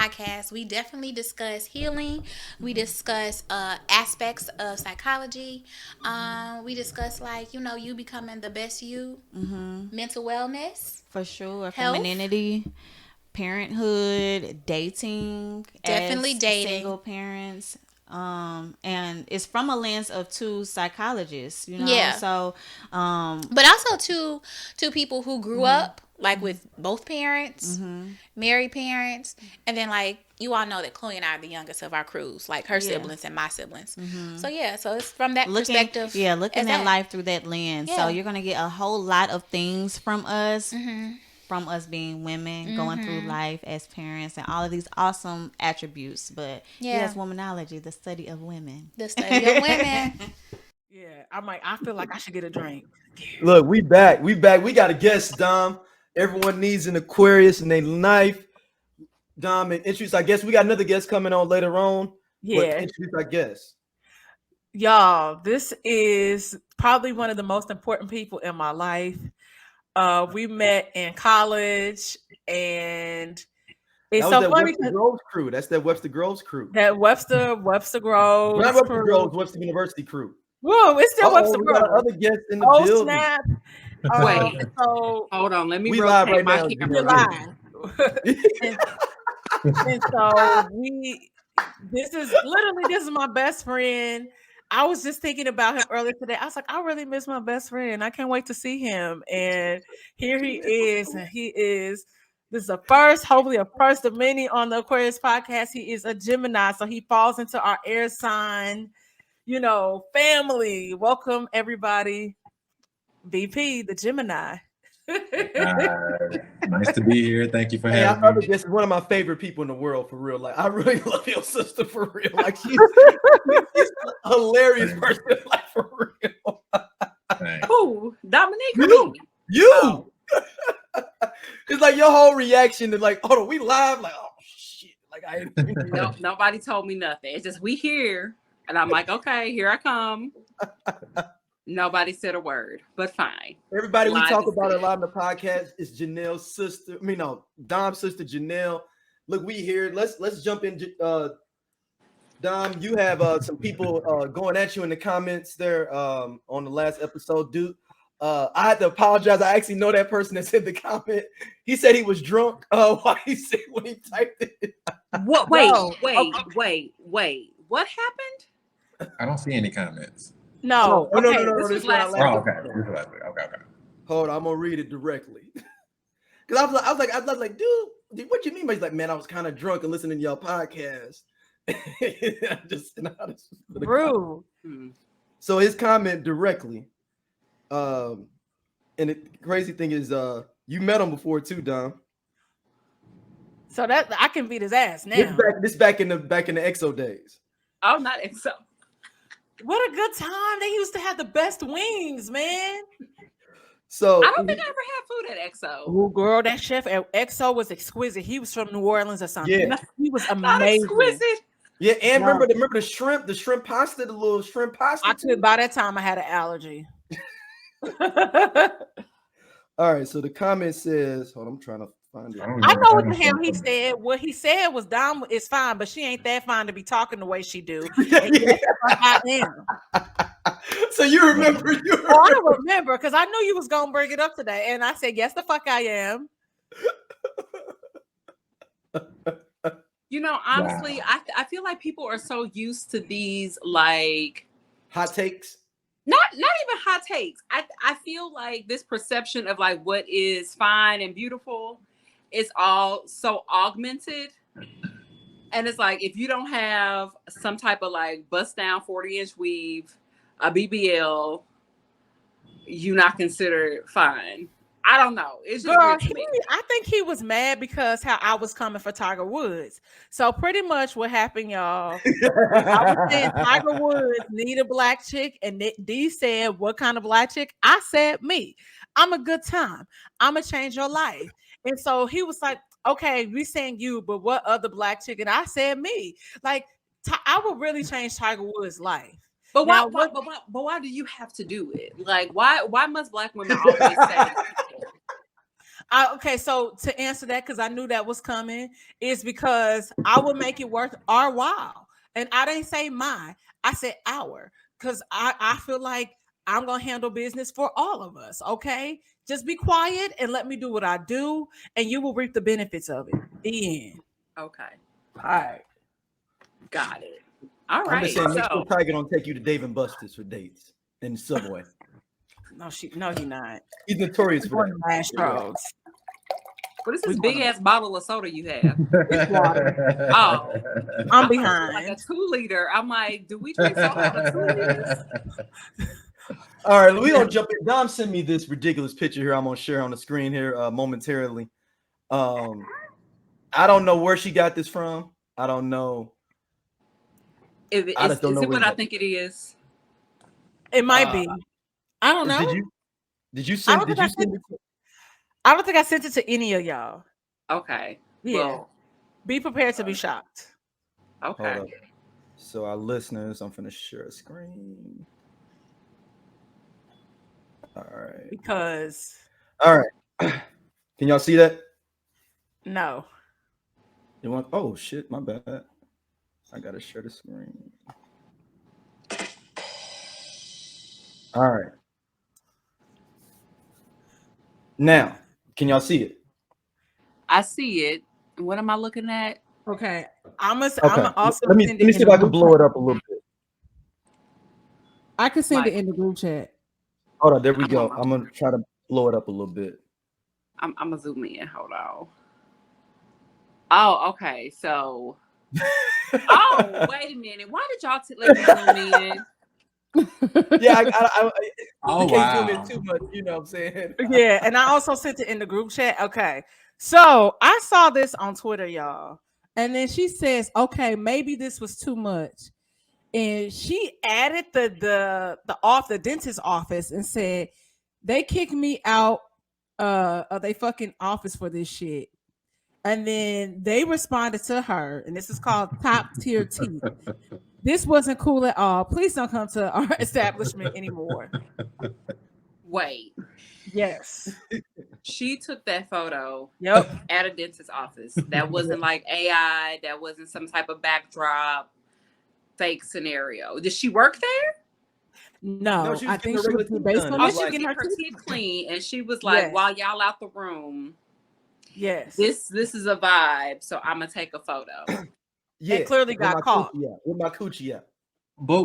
podcast, we definitely discuss healing. We discuss aspects of psychology. We discuss, like, you becoming the best you, mental wellness, For sure. health, Femininity, parenthood, dating definitely as dating. single parents. And it's from a lens of two psychologists, Yeah. So, But also to people who grew up like with both parents, married parents, and then, like, you all know that Chloe and I are the youngest of our crews, like her yeah. siblings and my siblings. So yeah, so it's from that Looking perspective. yeah As looking at that. life through that lens, so Yeah. you're gonna get a whole lot of things from us being women going through life as parents and all of these awesome attributes. But Yeah. yes, womanology, the study of women. The study of women. Yeah, I feel like I should get a drink. Look, we back. We back. We got a guest, Dom. Everyone needs an Aquarius and a knife. Dom, and introduce. I guess we got another guest coming on later on. But Yeah, introduce our guest. y'all, this is probably one of the most important people in my life. We met in college, and it's That was so that funny Webster Groves crew. That's that Webster Groves crew. that Webster Not Groves Webster crew. Groves, Webster University crew. Whoa, it's still Uh-oh, Webster we got Groves. another guest in the Oh building. snap! Wait, So hold on. Let me We live rotate right my now. you're camera. live, and so this is my best friend. I was just thinking about him earlier today. I was like, I really miss my best friend. I can't wait to see him. And here he is. And this is hopefully a first of many on the Aquarius podcast. He is a Gemini. So he falls into our air sign, family. Welcome, everybody. VP, the Gemini. Nice to be here. Thank you for Hey, our having other me. guest is one of my favorite people in the world, for real. Like, I really love your sister, for real. Like, she's a hilarious person, like, for real. Thanks. Who? Dominique or You. me? You. It's like your whole reaction to, like, hold on, we live? Like, oh, shit. Like, I No, nobody told me nothing. It's just we here, and I'm like, okay, here I come. Nobody said a word, but fine. Everybody we Live talk is about good. a lot in the podcast is Janelle's sister. I mean, no, Dom's sister, Jenelle. Look, we here. Let's jump in. Dom, you have some people going at you in the comments there on the last episode. Dude, I had to apologize. I actually know that person that said the comment. He said he was drunk. Why he said when he typed it. What? Wait, No. wait. What happened? I don't see any comments. No. Oh, Okay. no. this This was is our last last Oh, okay. episode. This is last week. Okay. Hold on, I'm gonna read it directly. Because I was like, dude, what you mean? But he's like, man, I was kind of drunk and listening to y'all podcast. Rude. So his comment directly. And the crazy thing is, you met him before too, Dom. So that I can beat his ass now. This back in the EXO days. Oh, not so. What a good time. They used to have the best wings, man. So I don't think I ever had food at EXO. Oh, girl, that chef at EXO was exquisite. He was from New Orleans or something. Yeah. He was Not amazing. exquisite. yeah, and No. remember the shrimp pasta, the little shrimp pasta. I could by that time I had an allergy. All right, so the comment says, hold on, I'm trying to find it. I know what the hell he said. What he said was Dom is fine, but she ain't that fine to be talking the way she do. And yes, I am. So you remember? Oh, I remember because I knew you was gonna bring it up today, and I said, "Yes, the fuck I am." Honestly, I feel like people are so used to these like hot takes. Not even hot takes. I feel like this perception of like what is fine and beautiful is all so augmented. And it's like if you don't have some type of like bust down 40-inch weave, a BBL, you not considered fine. I don't know. It's just Girl, weird to me. I think he was mad because how I was coming for Tiger Woods. So pretty much what happened, y'all, I was saying Tiger Woods need a black chick, and D said, "What kind of black chick?" I said, "Me. I'm a good time. I'm gonna change your life." And so he was like, "Okay, we saying you, but what other black chick?" And I said, "Me." Like I would really change Tiger Woods' life. But Now, why why do you have to do it? Like why must black women always say Okay, so to answer that, because I knew that was coming, is because I would make it worth our while. And I didn't say my, I said our, because I feel like I'm gonna handle business for all of us. Okay. Just be quiet and let me do what I do, and you will reap the benefits of it. The end. Okay. All right. Got it. All I'm right. just saying, make sure So Tiger don't take you to Dave and Buster's for dates in the subway. No, he's not. He's notorious for that. Astros. what is this We big wanna- ass bottle of soda you have? Oh. I'm Like behind. a 2-liter. I'm like, do we drink soda out of 2 liters? All right, we gonna jump in. Dom sent me this ridiculous picture here. I'm gonna share on the screen here momentarily. I don't know where she got this from. I don't know. Is I just don't know it where what you I think it is? It might be. I don't know. Did you send it? I don't think I sent it to any of y'all. Okay. Yeah. Well, Be prepared to be shocked. okay. Hold up. So our listeners, I'm gonna share a screen. All right. Because All right. Can y'all see that? no. You want? Oh shit, my bad. I gotta share the screen. All right. Now, can y'all see it? I see it. What am I looking at? Okay. I'm Okay. also Let me send it see in if I the can group blow chat. it up a little bit. I can send Mike. it in the group chat. Hold on, there we I'm go. on my- I'm gonna try to blow it up a little bit. I'm gonna zoom in. Hold on. Oh, okay. So, oh, wait a minute. Why did y'all let me zoom in? Yeah, I Oh, can't zoom in wow. too much. You know what I'm saying? Yeah, and I also sent it in the group chat. Okay. So I saw this on Twitter, y'all. And then she says, okay, maybe this was too much. And she added the dentist office and said they kicked me out of they fucking office for this shit. And then they responded to her, and this is called top tier teeth. This wasn't cool at all. Please don't come to our establishment anymore. Wait. Yes. She took that photo Yep. at a dentist's office. That wasn't like AI. That wasn't some type of backdrop fake scenario. Did she work there? No, she was I getting think her she was regular teeth based done. on Oh, this. she She was getting getting her her teeth. teeth clean, and she was like, Yes. while y'all out the room, Yes. this is a vibe, so I'm gonna take a photo. Yeah, It clearly with got my caught. coochie out, with my coochie out. But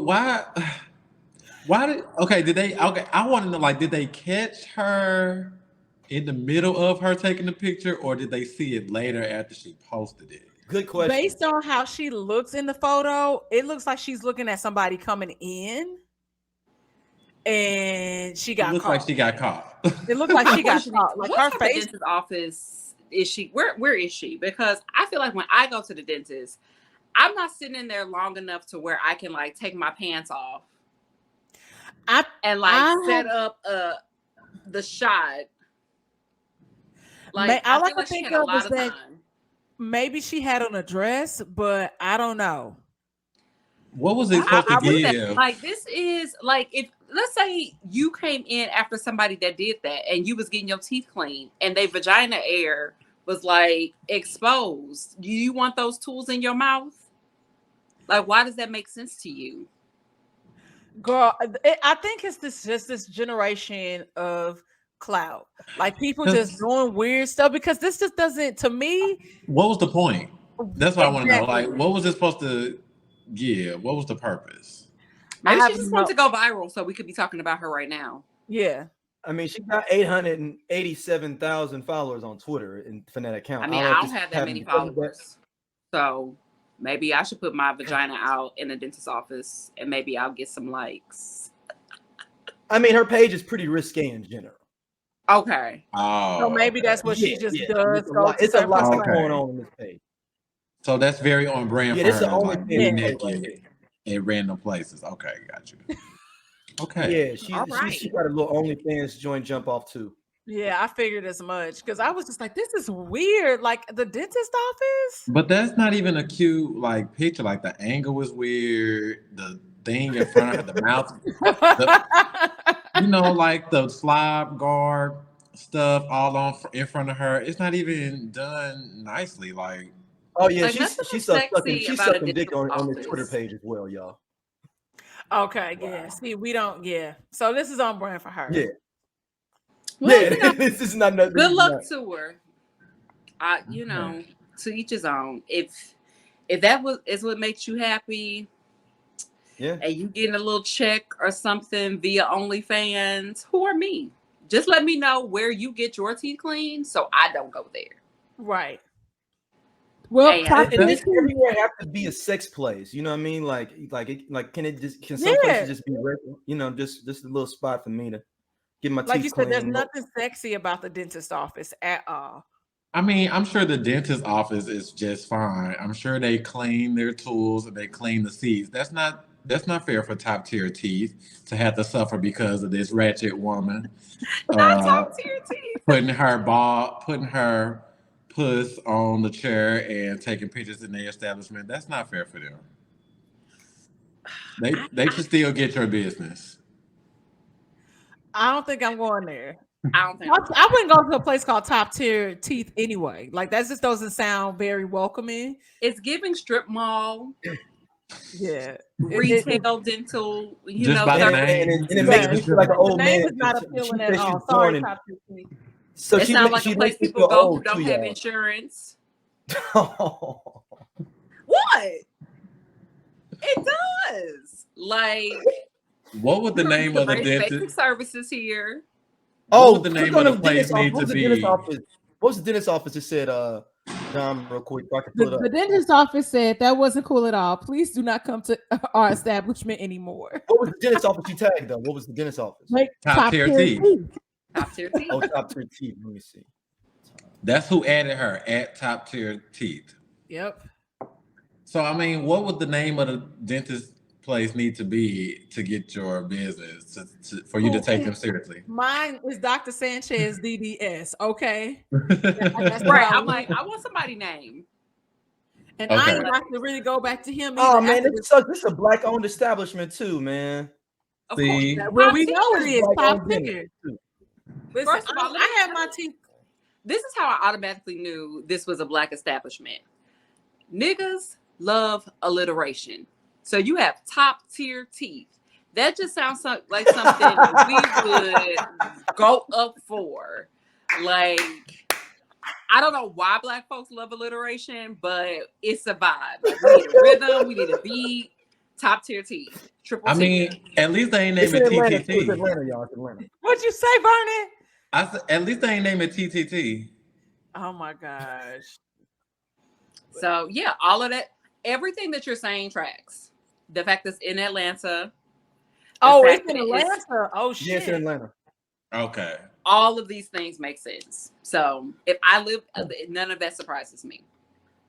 did they, I want to know, like, did they catch her in the middle of her taking the picture, or did they see it later after she posted it? Good question. Based on how she looks in the photo, it looks like she's looking at somebody coming in, and she got It looks caught. like she got caught. It looked like she got caught. Like What her type of face. dentist office is she? Where is she? Because I feel like when I go to the dentist, I'm not sitting in there long enough to where I can like take my pants off and set up the shot. Like all I feel can she think had a of lot is of that time. maybe she had on a dress, but I don't know. What was it supposed to give? Like this is like if let's say you came in after somebody that did that and you was getting your teeth cleaned and their vagina air was like exposed. Do you want those tools in your mouth? Like, why does that make sense to you? Girl, I think it's this generation of clout. Like people just doing weird stuff because this just doesn't, to me. What was the point? That's what I want to know. Exactly. Like, what was it supposed to give? What was the purpose? Maybe she just wanted to go viral so we could be talking about her right now. Yeah. I mean, she got 887,000 followers on Twitter for that account. I mean, I don't have that many followers. So maybe I should put my vagina out in the dentist's office and maybe I'll get some likes. I mean, her page is pretty risque in general. Okay. Oh. So maybe that's what she just does. It's a lot going on in this page. So that's very on brand for this her. the only Like, thing naked in random places. Okay, got you. Okay. Yeah, she got a little OnlyFans joint jump off too. Yeah, I figured as much because I was just like, this is weird. Like the dentist office. But that's not even a cute like picture. Like the angle was weird. The thing in front of her, the mouth, like the slob guard stuff all on in front of her. It's not even done nicely. Like, Oh yeah, Like, nothing she's sexy she's about a sucking dick dental on the Twitter office. page as well, y'all. Okay, yeah. See, we don't. Yeah. So this is on brand for her. Yeah, Well, yeah. you know, This is not nothing. good luck to her. You know, to each his own. If that is what makes you happy, Yeah. and you getting a little check or something via OnlyFans, who are me? Just let me know where you get your teeth cleaned, so I don't go there. Right. Well, And Does everywhere have to be a sex place? You know what I mean? Like can some places just be regular? You know, just a little spot for me to get my like teeth you said, there's cleaned. nothing sexy about the dentist office at all. I mean, I'm sure the dentist office is just fine. I'm sure they clean their tools and they clean the seats. That's not fair for top tier teeth to have to suffer because of this ratchet woman not top tier teeth. putting her puss on the chair and taking pictures in their establishment. That's not fair for them. They should still get your business. I don't think I'm going there. I don't think I wouldn't go to a place called Top Tier Teeth anyway. Like that just doesn't sound very welcoming. it's giving strip mall, Yeah, retail, dental. You Just know, by the service. name. And it makes me feel like an the old name man. is not She appealing said at she's all. born Sorry, in- Top Tier Teeth. So It she sounds makes like a place me feel people go who old don't too, have y'all. insurance. What? It does. Like, What would the name of the basic dentist? services here. Oh, What would the click name on of the place dentist office. need What to was the dentist be? office? What was the dentist office? It said, Dom, real quick, so I can pull it up. The dentist office said that wasn't cool at all. Please do not come to our establishment anymore. What was the dentist office you tagged though? What was the dentist office? Like Top tier teeth. Top tier teeth. Oh, top tier teeth. Let me see. That's who added her at top tier teeth. Yep. So I mean, what would the name of the dentist place need to be to get your business for you to take them seriously? Mine is Dr. Sanchez DDS. Okay. Right. I'm like, I want somebody name. And Okay. I ain't got to really go back to him. Oh either man, after this sucks. This is a black-owned establishment too, man. Of See? course. Well, we Top know tier. it is top Black-owned tier. dentist, too. Listen, First of all, let me I had tell my you. teeth. This is how I automatically knew this was a black establishment. Niggas love alliteration. So you have top tier teeth. That just sounds like something we would go up for. Like, I don't know why black folks love alliteration, but it's a vibe. Like, we need a rhythm, we need a beat. Top tier teeth. Triple I T. mean, at least they ain't It's name in it Atlanta. It's TTT. Atlanta, y'all. It's Atlanta. What'd you say, Bernie? I said, at least they ain't name it TTT. Oh my gosh. So yeah, all of that, everything that you're saying tracks. The fact that it's in Atlanta. Oh, fact it's in that it's- Atlanta. Oh Yeah, it's in shit. Atlanta. Okay. All of these things make sense. So if I live, none of that surprises me.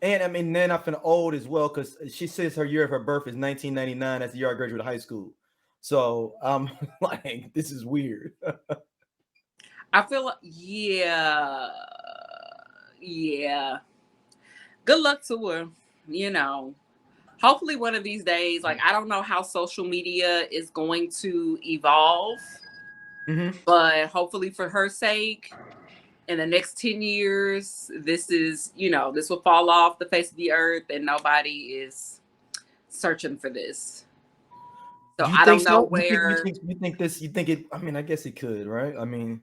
And I mean, then I'm finna old as well because she says her year of her birth is 1999. That's the year I graduated high school. So I'm like, this is weird. I feel like, yeah. Good luck to her. You know, hopefully one of these days, like, I don't know how social media is going to evolve, but hopefully for her sake, in the next 10 years, this will fall off the face of the earth and nobody is searching for this. So I don't know where. You think this? You think it? I mean, I guess it could, right? I mean,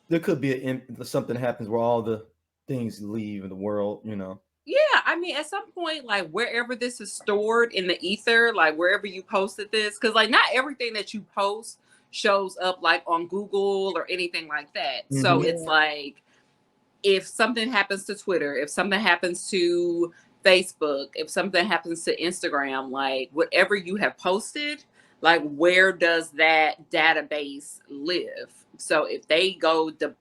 there could be something happens where all the things leave in the world, you know. Yeah, I mean, at some point, like, wherever this is stored in the ether, like wherever you posted this, because like not everything that you post shows up like on Google or anything like that. Mm-hmm. So it's like, if something happens to Twitter, if something happens to Facebook, if something happens to Instagram, like whatever you have posted, like where does that database live? So if they go to,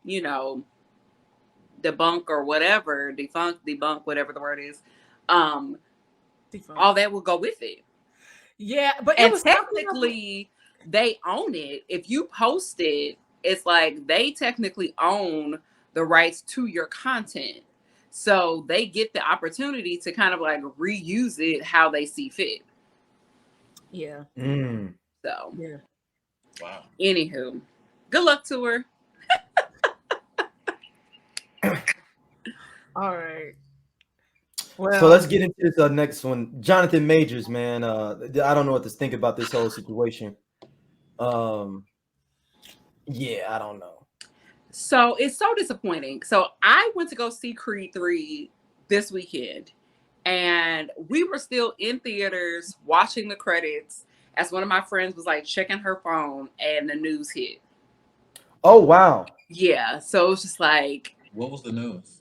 debunk or whatever, debunk, whatever the word is, all that will go with it. Yeah, but and technically they own it. If you post it, it's like they technically own the rights to your content. So they get the opportunity to kind of like reuse it how they see fit. Yeah. So yeah. Wow. Anywho, good luck to her. All right. So Well, let's get into this next one. Jonathan Majors, man. I don't know what to think about this whole situation. Yeah, I don't know. So it's so disappointing. So I went to go see Creed 3 this weekend, and we were still in theaters watching the credits as one of my friends was like checking her phone and the news hit. Oh wow. Yeah. So it was just like, What was the news?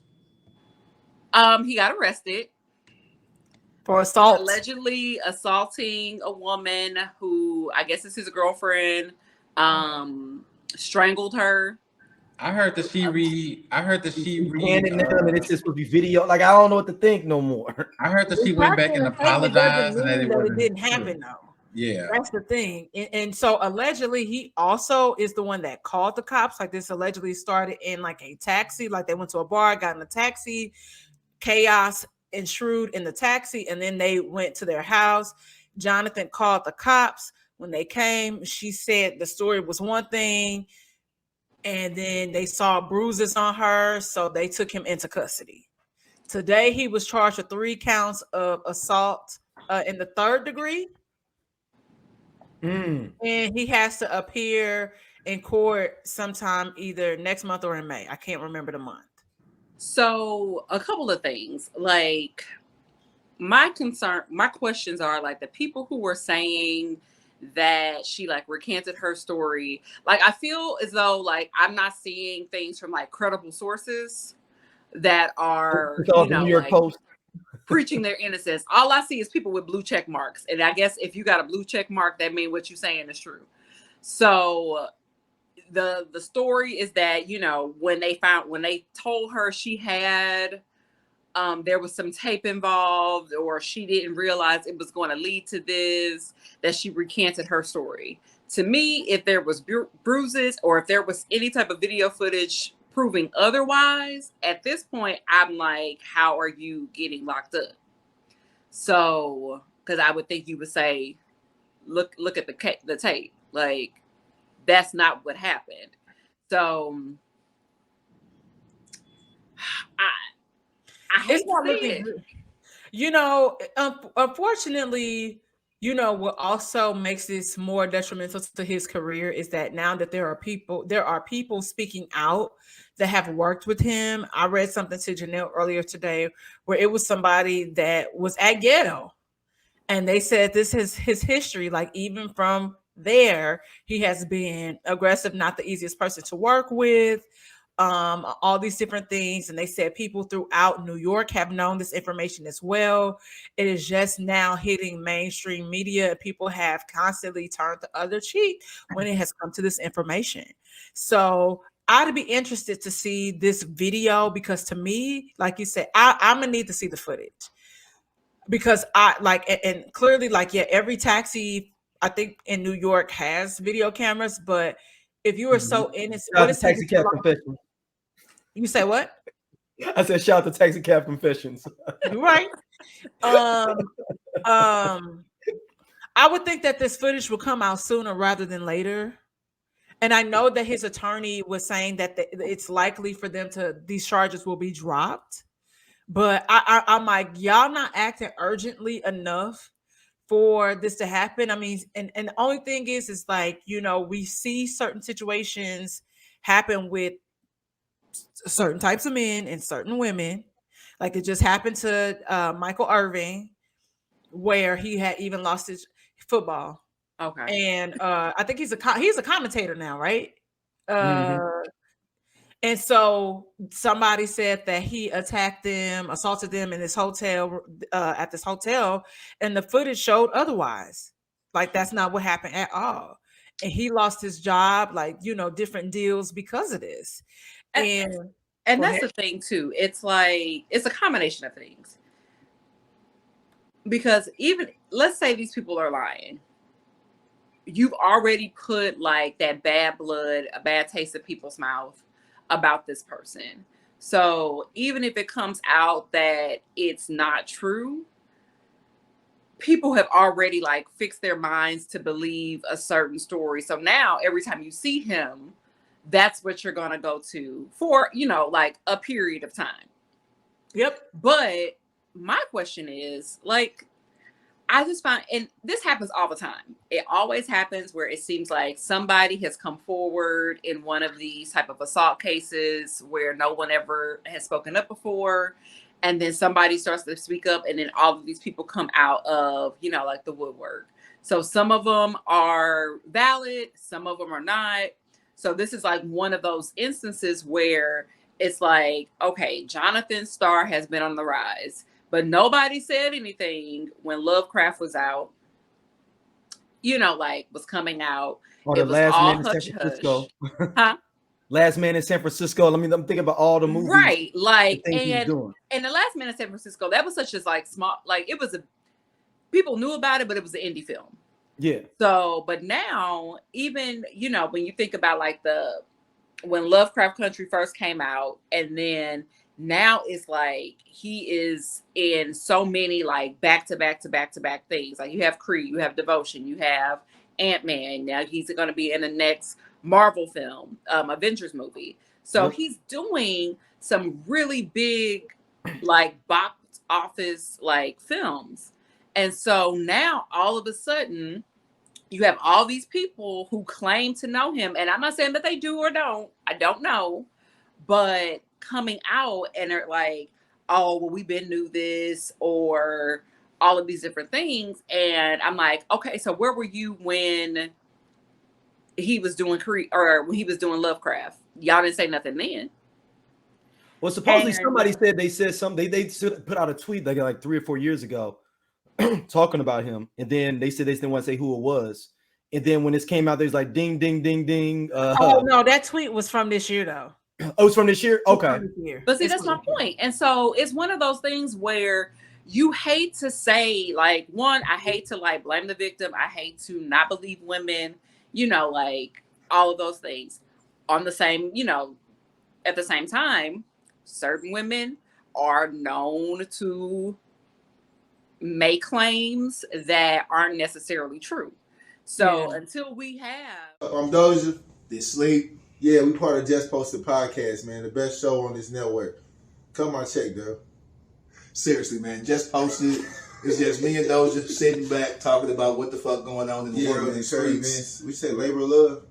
he got arrested. for assault. Allegedly assaulting a woman who I guess is his girlfriend, strangled her. I heard that she Handed them, and it's just supposed to be video. Like I don't know what to think no more. I heard that she went back and It apologized, doesn't and that mean it that it wasn't didn't true. happen though. Yeah. That's the thing. And so allegedly he also is the one that called the cops. Like this allegedly started in like a taxi, like they went to a bar, got in a taxi, chaos ensued in the taxi, and then they went to their house. Jonathan called the cops. When they came, she said the story was one thing, and then they saw bruises on her, so they took him into custody. Today he was charged with 3 counts of assault in the 3rd degree. And he has to appear in court sometime either next month or in May. I can't remember the month. So a couple of things, like my questions are like the people who were saying that she like recanted her story. Like I feel as though like I'm not seeing things from like credible sources that are, It's all the New York like Post. preaching their innocence. All I see is people with blue check marks. And I guess if you got a blue check mark, that means what you're saying is true. So the story is that, when they told her she had, there was some tape involved, or she didn't realize it was going to lead to this, that she recanted her story. To me, if there was bruises or if there was any type of video footage proving otherwise, at this point, I'm like, how are you getting locked up? So, because I would think you would say, look at the tape. Like, that's not what happened. So, I hate to see it. Unfortunately, what also makes this more detrimental to his career is that now that there are people speaking out that have worked with him. I read something to Jenelle earlier today where it was somebody that was at Ghetto, and they said this is his history. Like even from there, he has been aggressive, not the easiest person to work with. All these different things. And they said people throughout New York have known this information as well. It is just now hitting mainstream media. People have constantly turned the other cheek when it has come to this information. So I'd be interested to see this video because to me, like you said, I'm gonna need to see the footage because I like, and clearly like, yeah, every taxi I think in New York has video cameras, but if you are so innocent, what is Taxi Cab Confessions? You say what? I said shout out to Taxi Cab Confessions. You're right. I would think that this footage will come out sooner rather than later. And I know that his attorney was saying that it's likely for these charges will be dropped. But I'm like, y'all not acting urgently enough for this to happen. I mean, and the only thing is like, we see certain situations happen with certain types of men and certain women. Like it just happened to Michael Irving, where he had even lost his football. Okay. And I think he's a commentator now, right? And so somebody said that he attacked them, assaulted them in this hotel, at this hotel, and the footage showed otherwise. Like that's not what happened at all. And he lost his job, like, different deals because of this. And that's the thing too. It's like, it's a combination of things. Because even, let's say these people are lying. You've already put like that bad blood, a bad taste in people's mouth about this person. So even if it comes out that it's not true, people have already like fixed their minds to believe a certain story. So now every time you see him, that's what you're going to go to for, like a period of time. Yep. But my question is, like, I just find, and this happens all the time. It always happens where it seems like somebody has come forward in one of these type of assault cases where no one ever has spoken up before. And then somebody starts to speak up, and then all of these people come out of, you know, like the woodwork. So some of them are valid, some of them are not. So this is like one of those instances where it's like, okay, Jonathan Starr has been on the rise, but nobody said anything when Lovecraft was out, you know, like was coming out. Or It the was Last all Man in San hush Francisco. hush. Huh? Last Man in San Francisco. I mean, I'm thinking about all the movies, Right. the Like, things he's and doing. The Last Man in San Francisco, that was such as like small, like it was people knew about it, but it was an indie film. Yeah. So, but now, even, you know, when you think about like when Lovecraft Country first came out, and then now it's like he is in so many like back to back things. Like you have Creed, you have Devotion, you have Ant-Man. Now he's going to be in the next Marvel film, Avengers movie. So Yep. he's doing some really big like box office like films. And so now all of a sudden you have all these people who claim to know him. And I'm not saying that they do or don't. I don't know. But coming out and they're like, oh, well, we've been knew this, or all of these different things. And I'm like, okay, so where were you when he was doing or when he was doing Lovecraft? Y'all didn't say nothing then. Well, supposedly somebody said they said something. They put out a tweet like 3 or 4 years ago talking about him, and then they said they didn't want to say who it was. And then when this came out, there's like ding, ding, ding, ding. Oh no, that tweet was from this year though. Oh, it's from this year? Okay. But see, that's my point. And so it's one of those things where you hate to say, like, one, I hate to like blame the victim. I hate to not believe women, you know, like all of those things on the same, you know, at the same time, certain women are known to make claims that aren't necessarily true. So until we have Doja, they sleep. Yeah, we part of Just Posted Podcast, man. The best show on this network. Come on, check, though. Seriously, man. Just Posted. It's just me and Doja sitting back talking about what the fuck going on in the world and the streets. We said labor of love.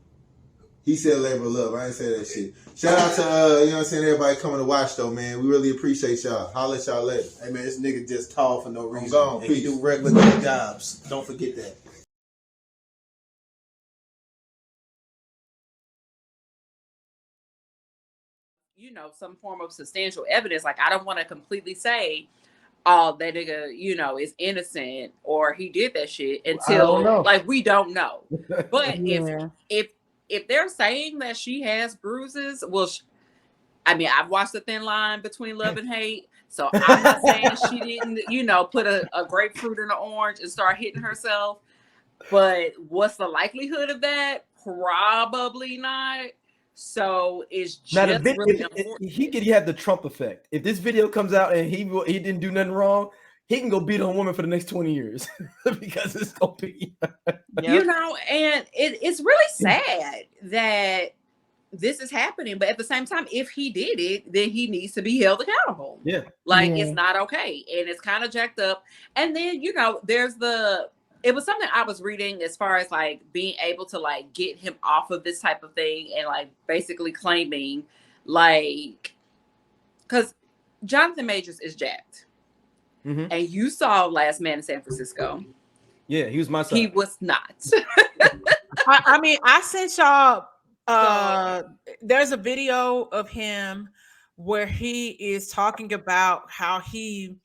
He said labor of love. I didn't say that shit. Shout out to you know what I'm saying, everybody coming to watch though, man. We really appreciate y'all. Holla at y'all later. Hey man, this nigga just tall for no reason. I'm gone. And he do regular jobs. Don't forget that. You know, some form of substantial evidence. Like, I don't want to completely say, oh, that nigga, you know, is innocent or he did that shit until like we don't know. But if they're saying that she has bruises, well, I mean, I've watched The Thin Line Between Love and Hate, so I'm not saying she didn't, you know, put a grapefruit in an orange and start hitting herself. But what's the likelihood of that? Probably not. So it's just really unfortunate. He could have the Trump effect. If this video comes out and he didn't do nothing wrong, he can go beat on a woman for the next 20 years because it's gonna be you know, and it's really sad that this is happening. But at the same time, if he did it, then he needs to be held accountable. Yeah. Like it's not okay. And it's kind of jacked up. And then, you know, it was something I was reading as far as like being able to like get him off of this type of thing and like basically claiming like, because Jonathan Majors is jacked. Mm-hmm. And you saw Last Man in San Francisco. Yeah, he was my son. He was not. I mean, I sent y'all there's a video of him where he is talking about how he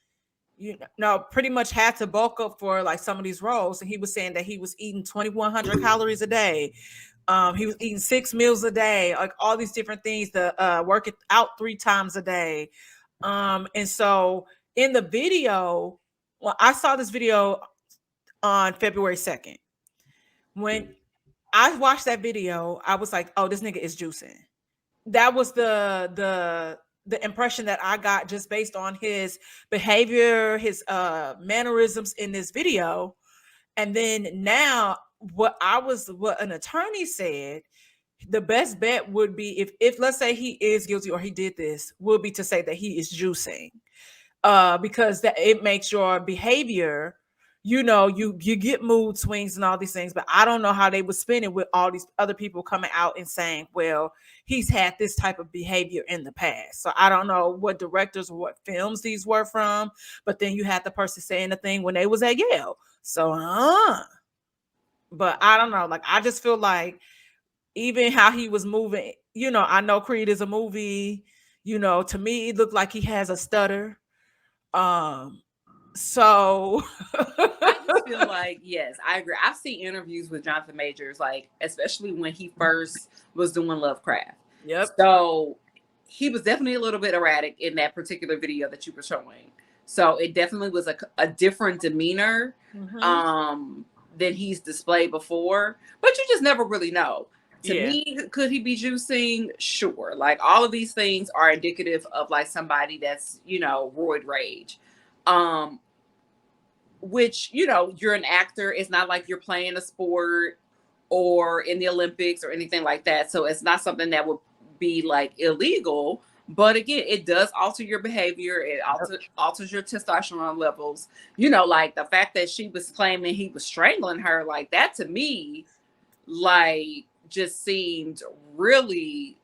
pretty much had to bulk up for like some of these roles, and he was saying that he was eating 2,100 calories a day. He was eating 6 meals a day, like all these different things. Work it out 3 times a day, and so in the video, well, I saw this video on February 2nd. When I watched that video, I was like, "Oh, this nigga is juicing." That was the impression that I got just based on his behavior, his mannerisms in this video. And then now what an attorney said, the best bet would be if let's say he is guilty or he did this, would be to say that he is juicing. because that it makes your behavior, you get mood swings and all these things. But I don't know how they would spin it with all these other people coming out and saying, well, he's had this type of behavior in the past. So I don't know what directors or what films these were from, but then you had the person saying the thing when they was at Yale. So but I don't know, like I just feel like even how he was moving, I know Creed is a movie, to me it looked like he has a stutter. So I just feel like, yes, I agree. I've seen interviews with Jonathan Majors, like especially when he first was doing Lovecraft. Yep. So he was definitely a little bit erratic in that particular video that you were showing. So it definitely was a different demeanor than he's displayed before. But you just never really know. To me, could he be juicing? Sure. Like all of these things are indicative of like somebody that's, roid rage. Which, you're an actor. It's not like you're playing a sport or in the Olympics or anything like that. So it's not something that would be like illegal. But again, it does alter your behavior. It alters your testosterone levels. Like the fact that she was claiming he was strangling her, like that to me, like just seemed really,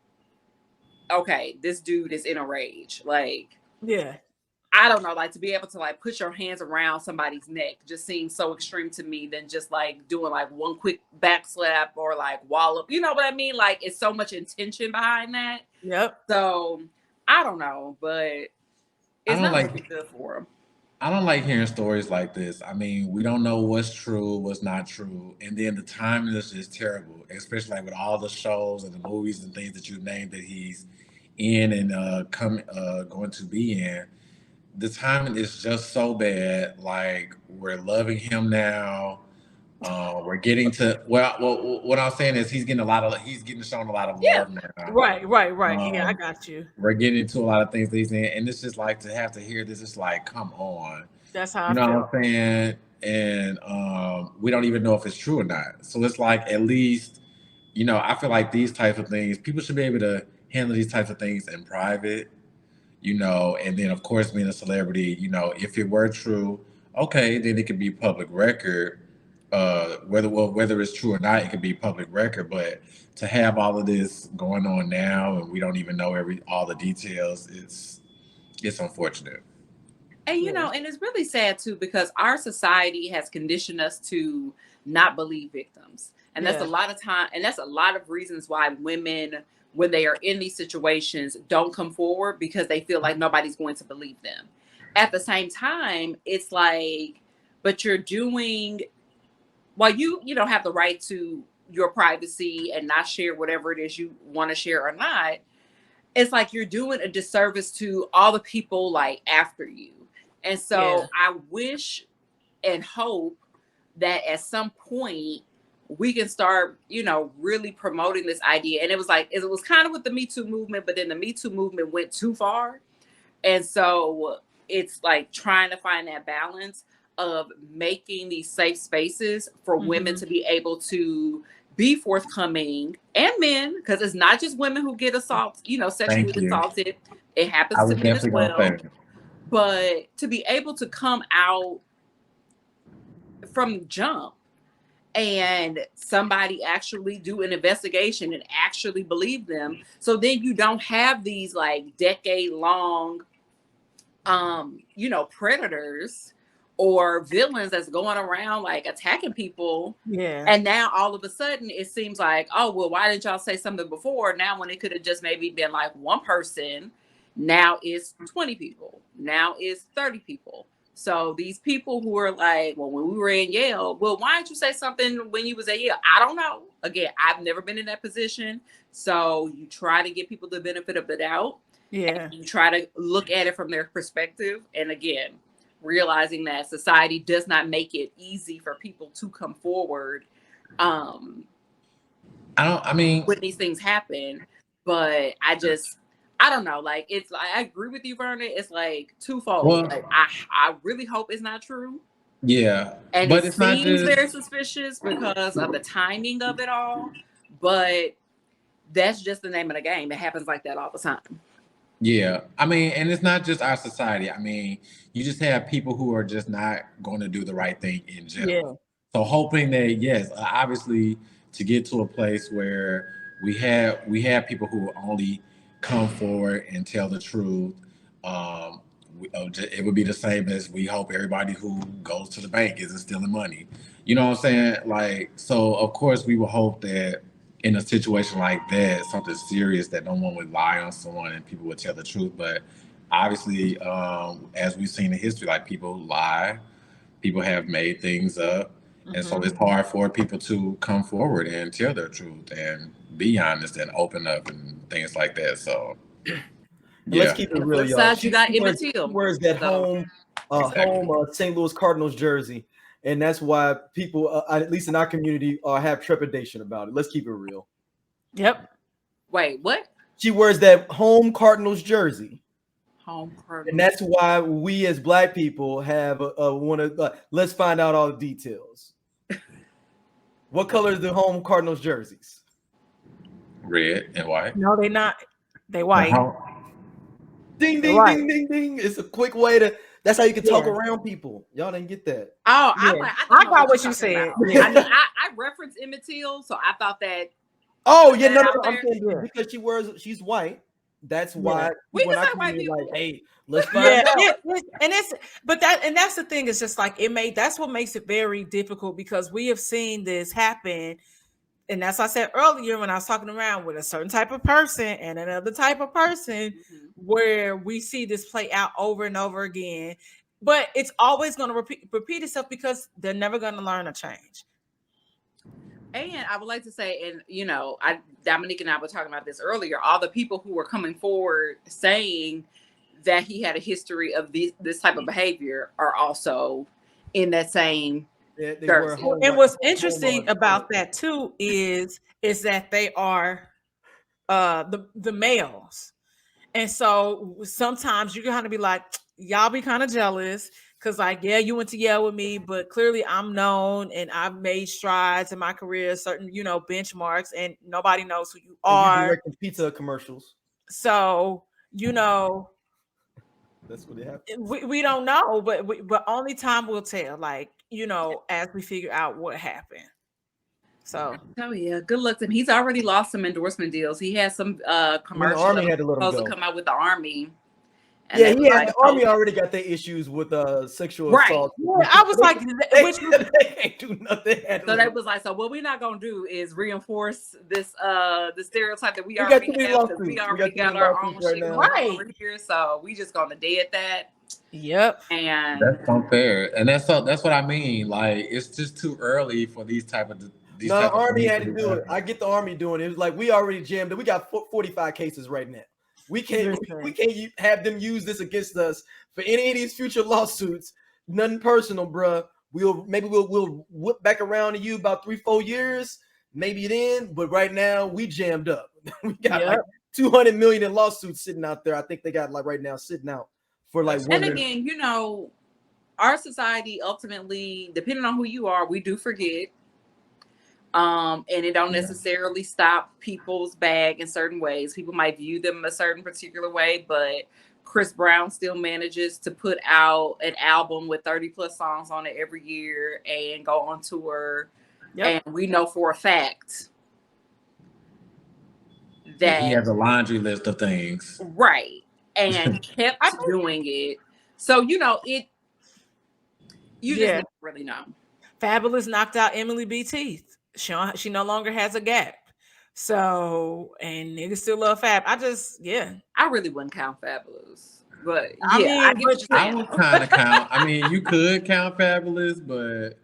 okay, this dude is in a rage. Like, yeah. I don't know, like to be able to like put your hands around somebody's neck just seems so extreme to me than just like doing like one quick back slap or like wallop. You know what I mean? Like it's so much intention behind that. Yep. So I don't know, but it's not really good for him. I don't like hearing stories like this. I mean, we don't know what's true, what's not true. And then the timing is just terrible, especially like with all the shows and the movies and things that you named that he's in and going to be in. The timing is just so bad. Like we're loving him now. We're getting to what I'm saying is he's getting shown a lot of love now. Right. Yeah, I got you. We're getting into a lot of things that he's in, and it's just like to have to hear this. It's like, come on. That's how I feel. What I'm saying? And we don't even know if it's true or not. So it's like at least, I feel like these types of things, people should be able to handle these types of things in private. And then of course being a celebrity, if it were true, okay, then it could be public record. Whether it's true or not, it could be public record. But to have all of this going on now and we don't even know all the details, it's unfortunate. And and it's really sad too because our society has conditioned us to not believe victims, and that's a lot of time, and that's a lot of reasons why women, when they are in these situations, don't come forward because they feel like nobody's going to believe them. At the same time, it's like, but you're doing, while you don't have the right to your privacy and not share whatever it is you want to share or not, it's like you're doing a disservice to all the people like after you. And so I wish and hope that at some point we can start, really promoting this idea. And it was kind of with the Me Too movement, but then the Me Too movement went too far. And so it's like trying to find that balance of making these safe spaces for women to be able to be forthcoming, and men, because it's not just women who get assaulted, sexually assaulted. It happens to men as well. But to be able to come out from jump and somebody actually do an investigation and actually believe them. So then you don't have these like decade-long, predators or villains that's going around like attacking people. Yeah. And now all of a sudden it seems like, oh, well, why didn't y'all say something before? Now when it could have just maybe been like one person, now it's 20 people. Now it's 30 people. So these people who are like, well, when we were in Yale, well, why didn't you say something when you was at Yale? I don't know. Again, I've never been in that position. So you try to give people the benefit of the doubt. Yeah. You try to look at it from their perspective. And again, realizing that society does not make it easy for people to come forward. When these things happen, but I don't know. Like, it's like, I agree with you, Vernon. It's like twofold. Well, like, I really hope it's not true. Yeah. And but it it's not seems just... very suspicious because of the timing of it all. But that's just the name of the game. It happens like that all the time. Yeah, I mean, and it's not just our society. I mean, you just have people who are just not going to do the right thing in Yeah. general. So hoping that yes, obviously, to get to a place where we have people who will only come forward and tell the truth. Um, it would be the same as we hope everybody who goes to the bank isn't stealing money. You know what I'm saying? Like, so of course we will hope that in a situation like that, something serious, that no one would lie on someone and people would tell the truth. But obviously, as we've seen in history, like people lie, people have made things up. And so it's hard for people to come forward and tell their truth and be honest and open up and things like that. So, Let's yeah. keep it On the real, flip y'all. side, you got Emmett She Till. wears that So, home St. Louis Cardinals jersey, and that's why people, at least in our community, have trepidation about it. Let's keep it real. Yep. wait, what? She wears that home Cardinals jersey, Home and that's why we as Black people have one of. Let's find out all the details. What color is the home Cardinals jerseys? Red and white. No, they're not. They white. Ding, ding, Right. ding, ding, ding. It's a quick way to. That's how you can talk around people. Y'all didn't get that. Oh, Yeah. I got what you're you talking said. about. Yeah. I know I referenced Emmett Till, so I thought that. Oh yeah, no. out I'm there. saying because she's white. That's why We when can I say white community, like, people. hey, let's find Yeah, out. and that's the thing. It's just like that's what makes it very difficult because we have seen this happen. And as I said earlier, when I was talking around with a certain type of person and another type of person, where we see this play out over and over again, but it's always going to repeat itself because they're never going to learn or change. And I would like to say, and Dominique and I were talking about this earlier, all the people who were coming forward saying that he had a history of this type of behavior are also in that same jersey. And what's interesting about that too is that they are the males. And so sometimes you're gonna be like, y'all be kind of jealous because, like, yeah, you went to Yale with me, but clearly I'm known and I've made strides in my career, certain benchmarks, and nobody knows who you are. You directing pizza commercials. So that's what it happens. We don't know, but only time will tell. Like as we figure out what happened. So yeah, good luck to him. He's already lost some endorsement deals. He has some commercials Army had to let him supposed go. to come out with the Army. And the Army already got their issues with sexual assault. Yeah, I was like, they can't do nothing. So they was like, so what we're not gonna do is reinforce this the stereotype that we already have because we already got our own shit over here. So we just gonna dead that. Yep. And that's unfair. And that's what I mean. Like, it's just too early for these type of. The Army had to do it. I get the Army doing it. It was like we already jammed it. We got 45 cases right now. We can't have them use this against us for any of these future lawsuits. Nothing personal, bruh. We'll whip back around to you about 3-4 years, maybe then. But right now we jammed up. We got like 200 million in lawsuits sitting out there. I think they got like right now sitting out for like. And again, our society ultimately, depending on who you are, we do forget. And it don't necessarily stop people's bag in certain ways. People might view them a certain particular way, but Chris Brown still manages to put out an album with 30 plus songs on it every year and go on tour. Yep. And we know for a fact that he has a laundry list of things. Right. And kept doing it. So, you just never really know. Fabulous knocked out Emily B. Teeth. She no longer has a gap. So, and niggas still love Fab. I really wouldn't count Fabulous. But I would kind of count. I mean, you could count Fabulous, but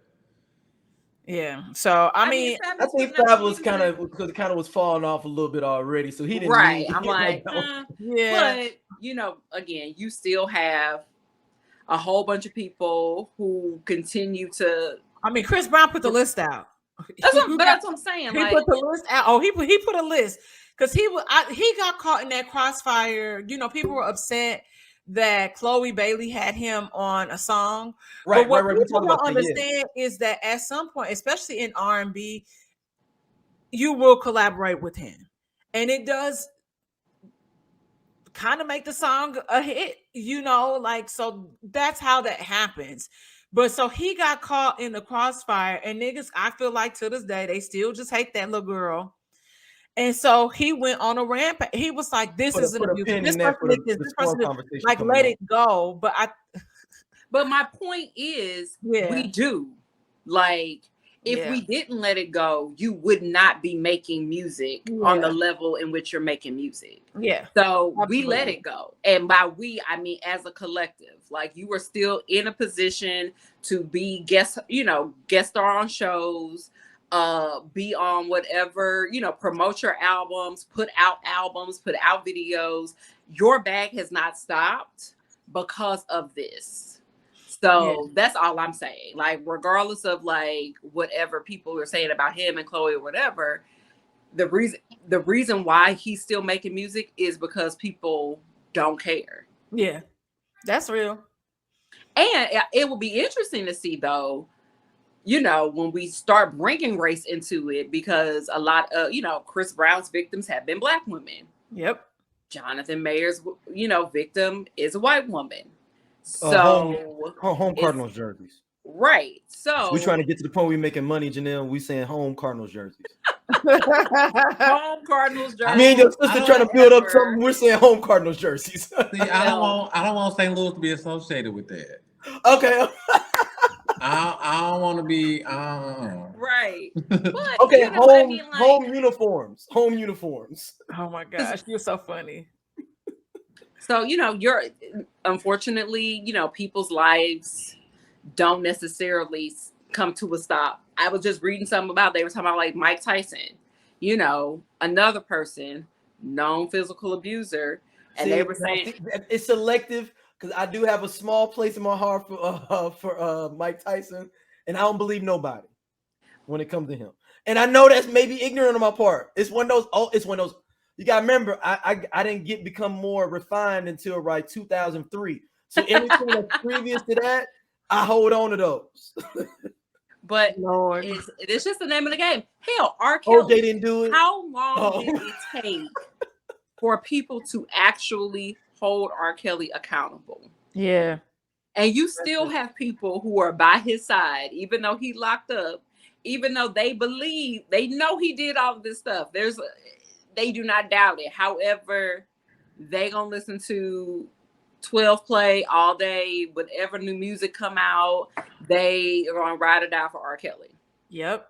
so I mean, I think Fabulous kind of was falling off a little bit already. So he didn't. Right. I'm like, but again, you still have a whole bunch of people who continue to. I mean, Chris Brown put the list out. That's what I'm saying. He put the list out. Oh, he put a list because he got caught in that crossfire. People were upset that Chloe Bailey had him on a song. Right. But what people don't understand is that at some point, especially in R&B, you will collaborate with him, and it does kind of make the song a hit, you know, like, so that's how that happens. But so he got caught in the crossfire, and niggas, I feel like to this day, they still just hate that little girl. And so he went on a rampage. He was like, "This isn't abuse. This person is this. This person is like, let it go." But my point is, we do. Like, if we didn't let it go, you would not be making music on the level in which you're making music. Yeah. So we let it go. And by we, I mean as a collective. Like, you were still in a position to be guest star on shows, be on whatever, promote your albums, put out videos. Your bag has not stopped because of this. So that's all I'm saying. Like, regardless of like whatever people were saying about him and Chloe or whatever, the reason why he's still making music is because people don't care. Yeah, that's real. And it will be interesting to see, though, when we start bringing race into it, because a lot of, Chris Brown's victims have been Black women. Yep. Jonathan Mayer's, victim is a white woman. So home Cardinals jerseys. Right. So we're trying to get to the point we're making money, Janelle. We saying home Cardinals jerseys. Home Cardinals jerseys. Me and your sister trying to build up something. We're saying home Cardinals jerseys. See, I don't want St. Louis to be associated with that. Okay. I don't want to be right. But, okay, home uniforms. Home uniforms. Oh my gosh, you're so funny. So, you're unfortunately, people's lives don't necessarily come to a stop. I was just reading something they were talking about like Mike Tyson, another person, known physical abuser. And they were saying it's selective, because I do have a small place in my heart for Mike Tyson, and I don't believe nobody when it comes to him. And I know that's maybe ignorant on my part. It's one of those. You gotta remember, I didn't become more refined until 2003. So anything that's previous to that, I hold on to those. But it's just the name of the game. Hell, R. Kelly, they didn't do it. How long did it take for people to actually hold R. Kelly accountable? Yeah. And you still have people who are by his side, even though he locked up, even though they know he did all of this stuff. They do not doubt it. However, they gonna listen to 12 play all day, whatever new music come out, they are gonna ride or die for R. Kelly. Yep.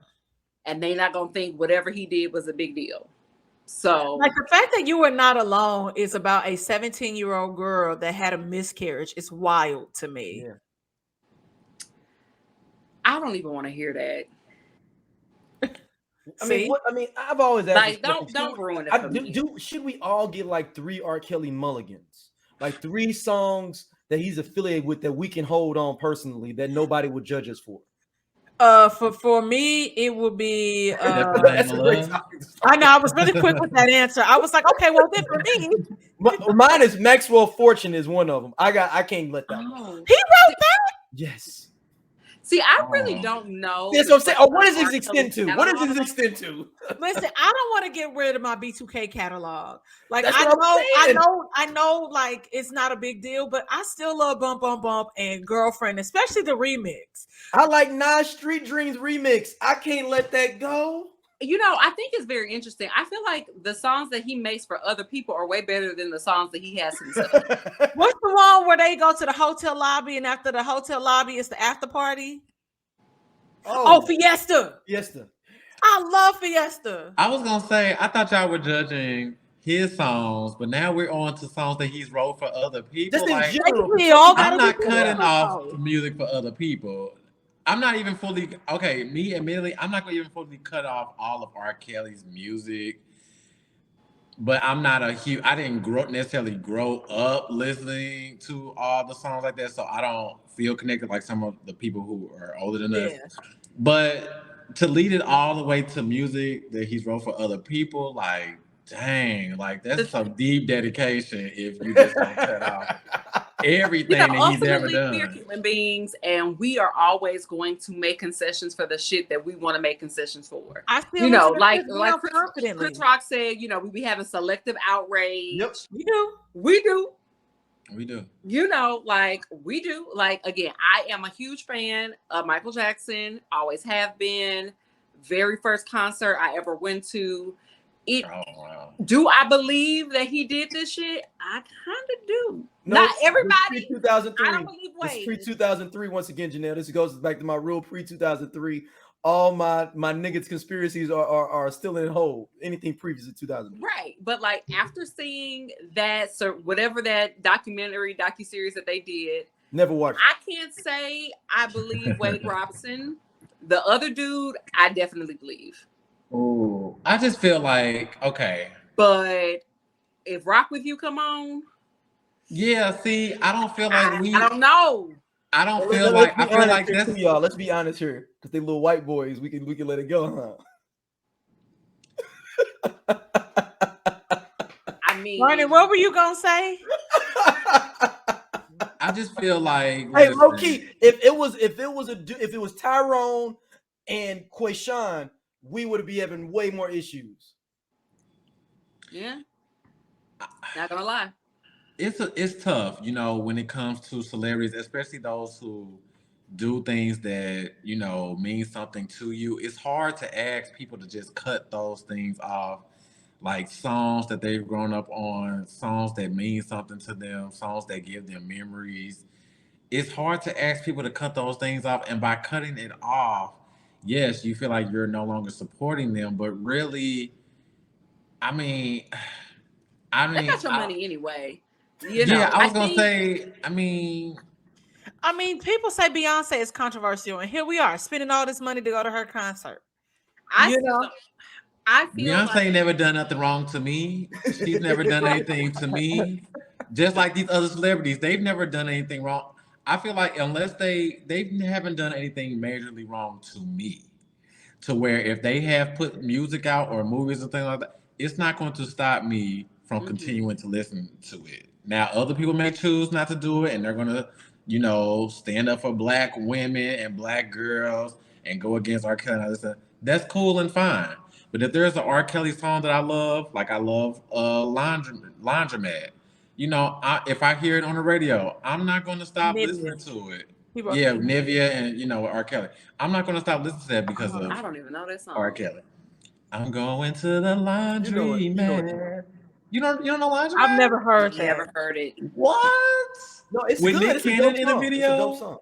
And they not gonna think whatever he did was a big deal. So, like, the fact that you are not alone is about a 17-year-old girl that had a miscarriage. It's wild to me. Yeah. I don't even want to hear that. I mean, I've always asked. Like, don't ruin it for me. Should we all get like 3 R. Kelly mulligans? Like 3 songs that he's affiliated with that we can hold on personally that nobody would judge us for? For me, it would be. That's a great topic. I know. I was really quick with that answer. I was like, okay, well, then for me, mine is Maxwell Fortune is one of them. I can't let that. He wrote that. Yes. See, I really don't know. That's what I'm saying. What does this extend to? What does this extend to? Listen, I don't want to get rid of my B2K catalog. Like, I know, like, it's not a big deal, but I still love Bump Bump Bump and Girlfriend, especially the remix. I like Nas Street Dreams remix. I can't let that go. I think it's very interesting. I feel like the songs that he makes for other people are way better than the songs that he has himself. What's the one where they go to the hotel lobby and after the hotel lobby is the after party? Oh, Fiesta. Fiesta. I love Fiesta. I was going to say, I thought y'all were judging his songs, but now we're on to songs that he's wrote for other people. Just like, in general. I'm not cutting off music for other people. I'm not even fully, admittedly, I'm not going to even fully cut off all of R. Kelly's music, but I'm not I didn't necessarily grow up listening to all the songs like that, so I don't feel connected like some of the people who are older than us. But to lead it all the way to music that he's wrote for other people, like, dang, like that's some deep dedication if you just don't cut off everything that he's ever ultimately we're done. human beings, and we are always going to make concessions for the shit that we want to make concessions for. I still listen to like Chris Brown Chris confidently. Rock said, we be having selective outrage. Yep. We do. We do. We do. We do. Like, again, I am a huge fan of Michael Jackson. Always have been. Very first concert I ever went to. Wow. Do I believe that he did this shit? I kind of do. No, Not everybody. 2003. I don't believe It's pre-2003 once again, Janelle. This goes back to my real pre-2003. All my niggas conspiracies are still in hold. Anything previous to 2003. Right. But like after seeing that, so whatever that docuseries that they did, never watched. I can't say I believe Wade Robson. The other dude, I definitely believe. Oh, I just feel like, okay. But if Rock With You come on. Yeah, see, I don't feel like I don't know. I don't feel like I feel like this. Y'all, let's be honest here. Because they little white boys, we can let it go, huh? I mean, Ronnie, what were you gonna say? I just feel like, hey, low key, if it was Tyrone and Quayshawn, we would be having way more issues. Yeah, not gonna lie, it's tough, when it comes to celebrities, especially those who do things that mean something to you. It's hard to ask people to just cut those things off. Like songs that they've grown up on, songs that mean something to them, songs that give them memories. It's hard to ask people to cut those things off. And by cutting it off, yes, you feel like you're no longer supporting them. But really, I mean, they got your money anyway. Yeah, I was going to say, I mean, people say Beyonce is controversial, and here we are spending all this money to go to her concert. I feel Beyonce like never done nothing wrong to me. She's never done anything to me. Just like these other celebrities, they've never done anything wrong. I feel like unless they haven't done anything majorly wrong to me, to where if they have put music out or movies and things like that, it's not going to stop me from continuing to listen to it. Now, other people may choose not to do it, and they're going to, stand up for Black women and Black girls and go against R. Kelly and all this stuff. That's cool and fine. But if there's an R. Kelly song that I love, like I love Laundromat, if I hear it on the radio, I'm not going to stop listening to it. Nivea and, R. Kelly. I'm not going to stop listening to that because of I don't even know that song. R. Kelly. I'm going to the laundry man. You don't know Laundromat? I've never heard that. Never heard it. What? No, it's with good. Nick It's Cannon in the song. video? It's a dope song.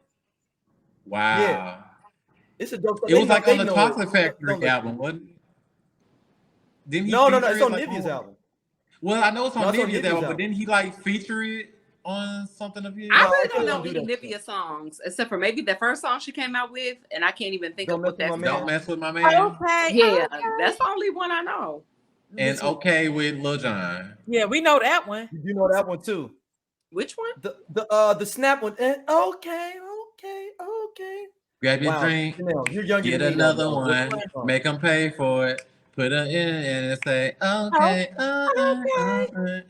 Wow. Yeah. It's a dope song. It was like on the Chocolate Factory album, wasn't it? Didn't he no, it's on like Nivea's album. Well, I know it's on Nivea's album, but didn't he feature it on something of his? I really don't know any Nivea songs except for maybe the first song she came out with, and I can't even think of what that's. Don't Mess With My Man. Okay. Yeah, that's the only one I know. And Okay with Lil Jon. Yeah, we know that one. You know that one too. Which one? The Snap one. Okay. Grab your drink. You're younger get than another one. Make them pay for it. Put her in and say, okay. The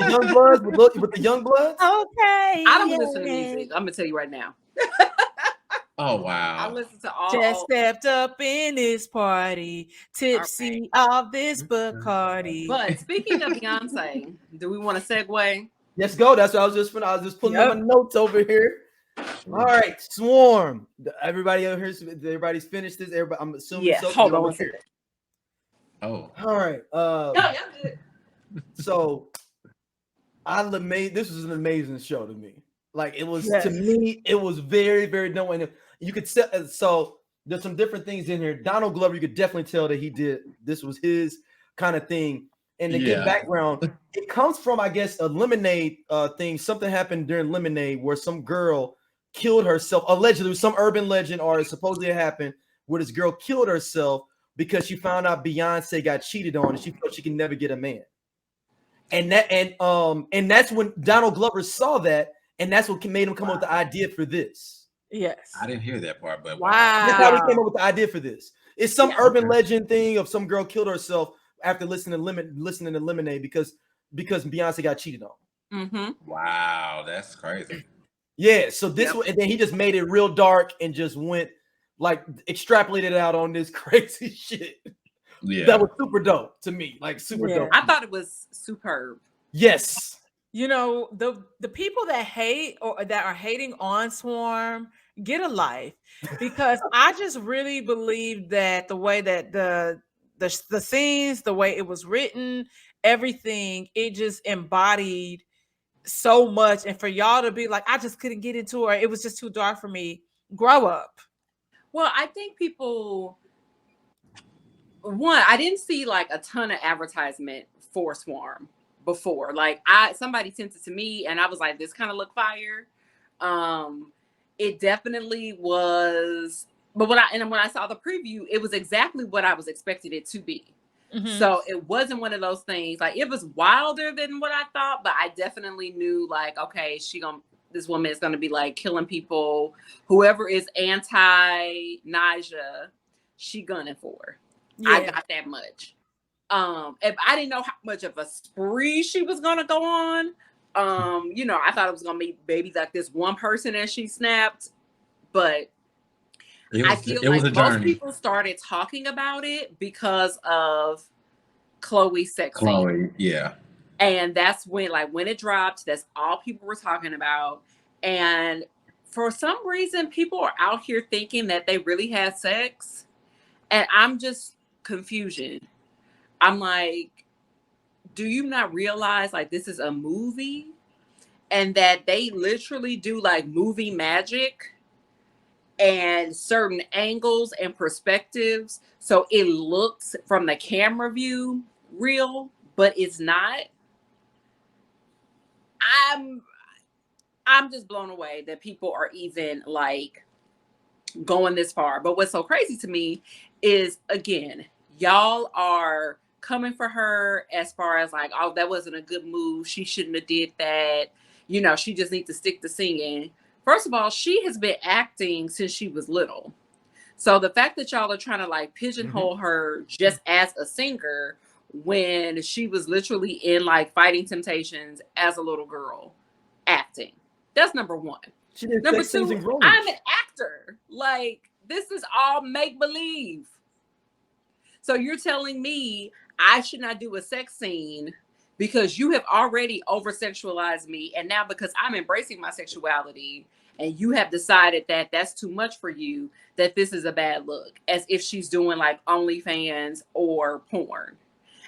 young bloods with the young bloods. Okay. I don't listen to music. I'm gonna tell you right now. Oh wow! I listen to all. Just stepped up in this party, tipsy off this Bacardi. But speaking of Beyonce, do we want to segue? Let's go. That's what I was just pulling up my notes over here. All right, Swarm. Everybody over here, everybody's finished this. Everybody, I'm assuming. Yeah. Hold on. Oh. All right. No, y'all good. So, this was an amazing show to me. Like it was to me, it was very, very no. And you could so there's some different things in here. Donald Glover, you could definitely tell that this was his kind of thing. And to get background, it comes from, I guess, a Lemonade thing. Something happened during Lemonade where some girl killed herself. Allegedly, some urban legend, or supposedly it happened where this girl killed herself because she found out Beyonce got cheated on and she felt she can never get a man. And that's when Donald Glover saw that, and that's what made him come up with the idea for this. Yes. I didn't hear that part, but wow. That's how he came up with the idea for this. It's some urban legend thing of some girl killed herself after listening to Lemonade because Beyonce got cheated on. Mm-hmm. Wow, that's crazy. Yeah, so this one, and then he just made it real dark and just went like extrapolated out on this crazy shit. Yeah. That was super dope to me. Like super dope. I thought it was superb. Yes. You know, the people that hate or that are hating on Swarm, get a life, because I just really believe that the way that the scenes, the way it was written, everything, it just embodied so much. And for y'all to be like, I just couldn't get into her, it was just too dark for me. Grow up. Well, I think people, one, I didn't see like a ton of advertisement for Swarm before. Like somebody sent it to me and I was like, this kind of look fire. It definitely was, but when I saw the preview, it was exactly what I was expecting it to be. Mm-hmm. So it wasn't one of those things, like it was wilder than what I thought, but I definitely knew like, okay, this woman is gonna be like killing people. Whoever is anti-Naja, she gunning for her. Yeah. I got that much. If I didn't know how much of a spree she was gonna go on, you know, I thought it was gonna be maybe like this one person and she snapped, but I feel like most people started talking about it because of Chloe's sex scene. Yeah. And that's when it dropped, that's all people were talking about. And for some reason, people are out here thinking that they really had sex. And I'm just confusion. I'm like, do you not realize like this is a movie and that they literally do like movie magic and certain angles and perspectives, so it looks from the camera view real, but it's not. I'm just blown away that people are even like going this far. But what's so crazy to me is, again, y'all are coming for her as far as like, oh, that wasn't a good move, she shouldn't have did that, you know, she just needs to stick to singing. First of all, she has been acting since she was little. So the fact that y'all are trying to like pigeonhole her just as a singer when she was literally in like Fighting Temptations as a little girl acting. That's number one. Number two, I'm an actor. Like, this is all make-believe. So you're telling me I should not do a sex scene because you have already over-sexualized me, and now because I'm embracing my sexuality and you have decided that that's too much for you, that this is a bad look, as if she's doing like OnlyFans or porn.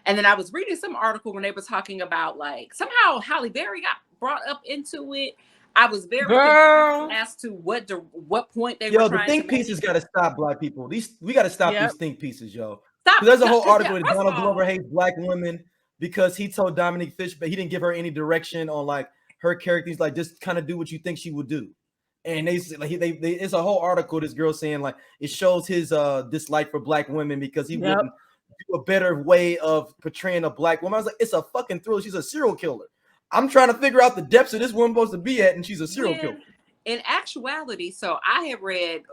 And then I was reading some article when they were talking about like somehow Halle Berry got brought up into it. I was very confused as to what point they were trying to make. The think pieces got to stop, black people. We got to stop these think pieces, yo. Stop. There's a whole article that Donald Glover hates black women because he told Dominique Fish, but he didn't give her any direction on like her character. He's like, just kind of do what you think she would do. And it's a whole article. This girl saying like it shows his dislike for black women because he wouldn't do a better way of portraying a black woman. I was like, it's a fucking thriller. She's a serial killer. I'm trying to figure out the depths of this woman supposed to be at, and she's a serial killer. In actuality, so I have read,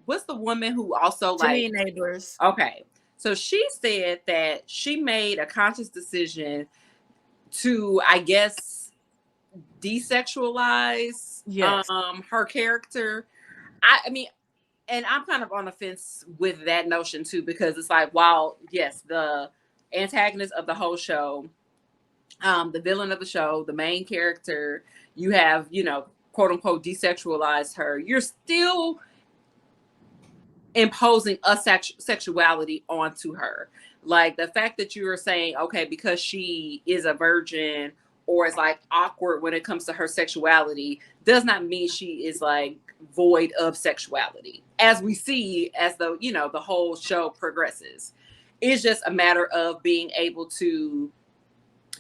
what's the woman who also like Janine Neighbors? Okay, so she said that she made a conscious decision to, I guess, desexualize her character. I mean, and I'm kind of on the fence with that notion too, because it's like, while yes, the antagonist of the whole show, the villain of the show, the main character, you have, you know, quote unquote desexualized her, you're still imposing a sexuality onto her. Like the fact that you are saying, okay, because she is a virgin or is like awkward when it comes to her sexuality, does not mean she is like void of sexuality. As we see as the, you know, the whole show progresses, it's just a matter of being able to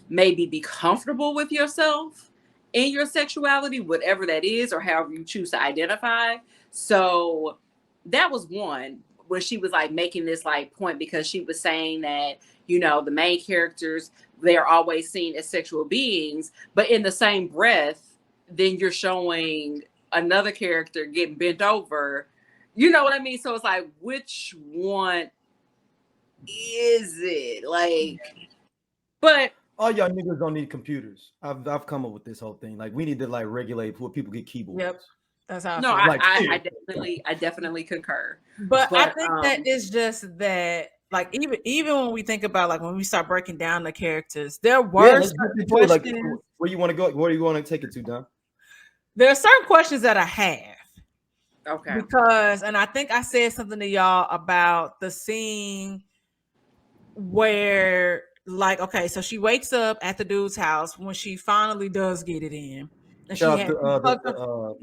maybe be comfortable with yourself in your sexuality, whatever that is, or however you choose to identify. So that was one where she was like making this like point, because she was saying that, you know, the main characters, they're always seen as sexual beings, but in the same breath, then you're showing another character getting bent over. You know what I mean? So it's like, which one is it? Like, but all y'all niggas don't need computers. I've come up with this whole thing. Like we need to like regulate what people get keyboards. Yep. That's how No, I feel. Like I definitely concur. But I think that it's just that, like, even when we think about, like, when we start breaking down the characters, there were certain questions. Like, where you want to go? Where do you want to take it to, Don? There are certain questions that I have. Okay. Because, and I think I said something to y'all about the scene where, like, okay, so she wakes up at the dude's house when she finally does get it in. And Shout out to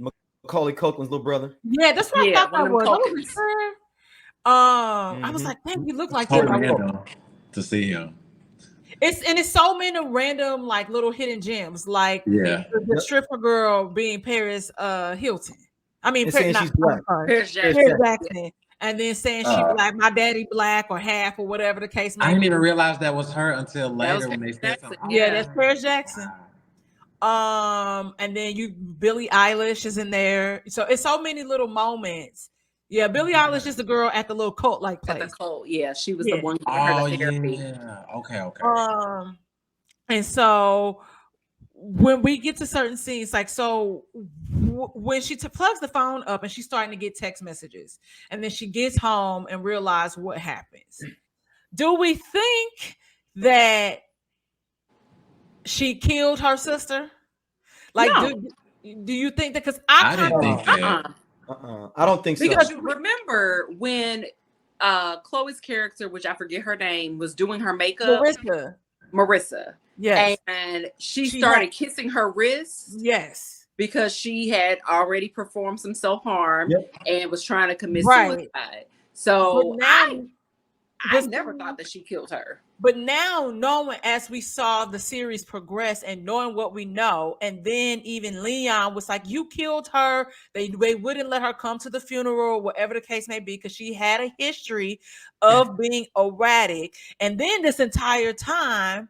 Macaulay Culkin's little brother. Yeah, that's what I thought that was. I was like, man, you look like him. To see him. It's so many random like little hidden gems, like the stripper girl being Paris Hilton. I mean, she's black. Paris Jackson. And then saying she black, my daddy black, or half, or whatever the case may be. I didn't even realize that was her until later when they said something. Yeah, that's Paris Jackson. And then Billie Eilish is in there. So it's so many little moments. Yeah, Billie Eilish is the girl at the little cult like place. At the cult, yeah, she was the one giving her the therapy. Yeah, okay. And so when we get to certain scenes, like when she plugs the phone up and she's starting to get text messages, and then she gets home and realizes what happens. Do we think that she killed her sister? Like, no. do you think that? Because I didn't think that. I don't think so. Because you remember when Chloe's character, which I forget her name, was doing her makeup. Marissa. Yes. And she started kissing her wrist. Yes. Because she had already performed some self-harm and was trying to commit suicide. So I never thought that she killed her. But now, knowing as we saw the series progress and knowing what we know, and then even Leon was like, you killed her. They wouldn't let her come to the funeral, whatever the case may be, because she had a history of being erratic. And then this entire time,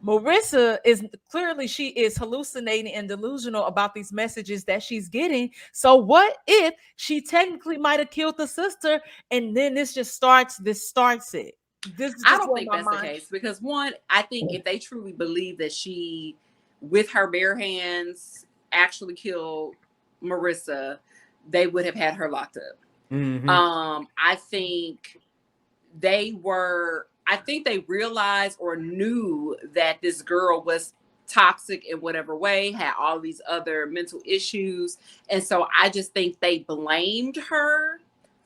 Marissa is clearly, she is hallucinating and delusional about these messages that she's getting. So what if she technically might have killed the sister, and then this starts it? I don't think that's the case, because one, I think if they truly believe that she, with her bare hands, actually killed Marissa, they would have had her locked up. Mm-hmm. I think they realized or knew that this girl was toxic in whatever way, had all these other mental issues. And so I just think they blamed her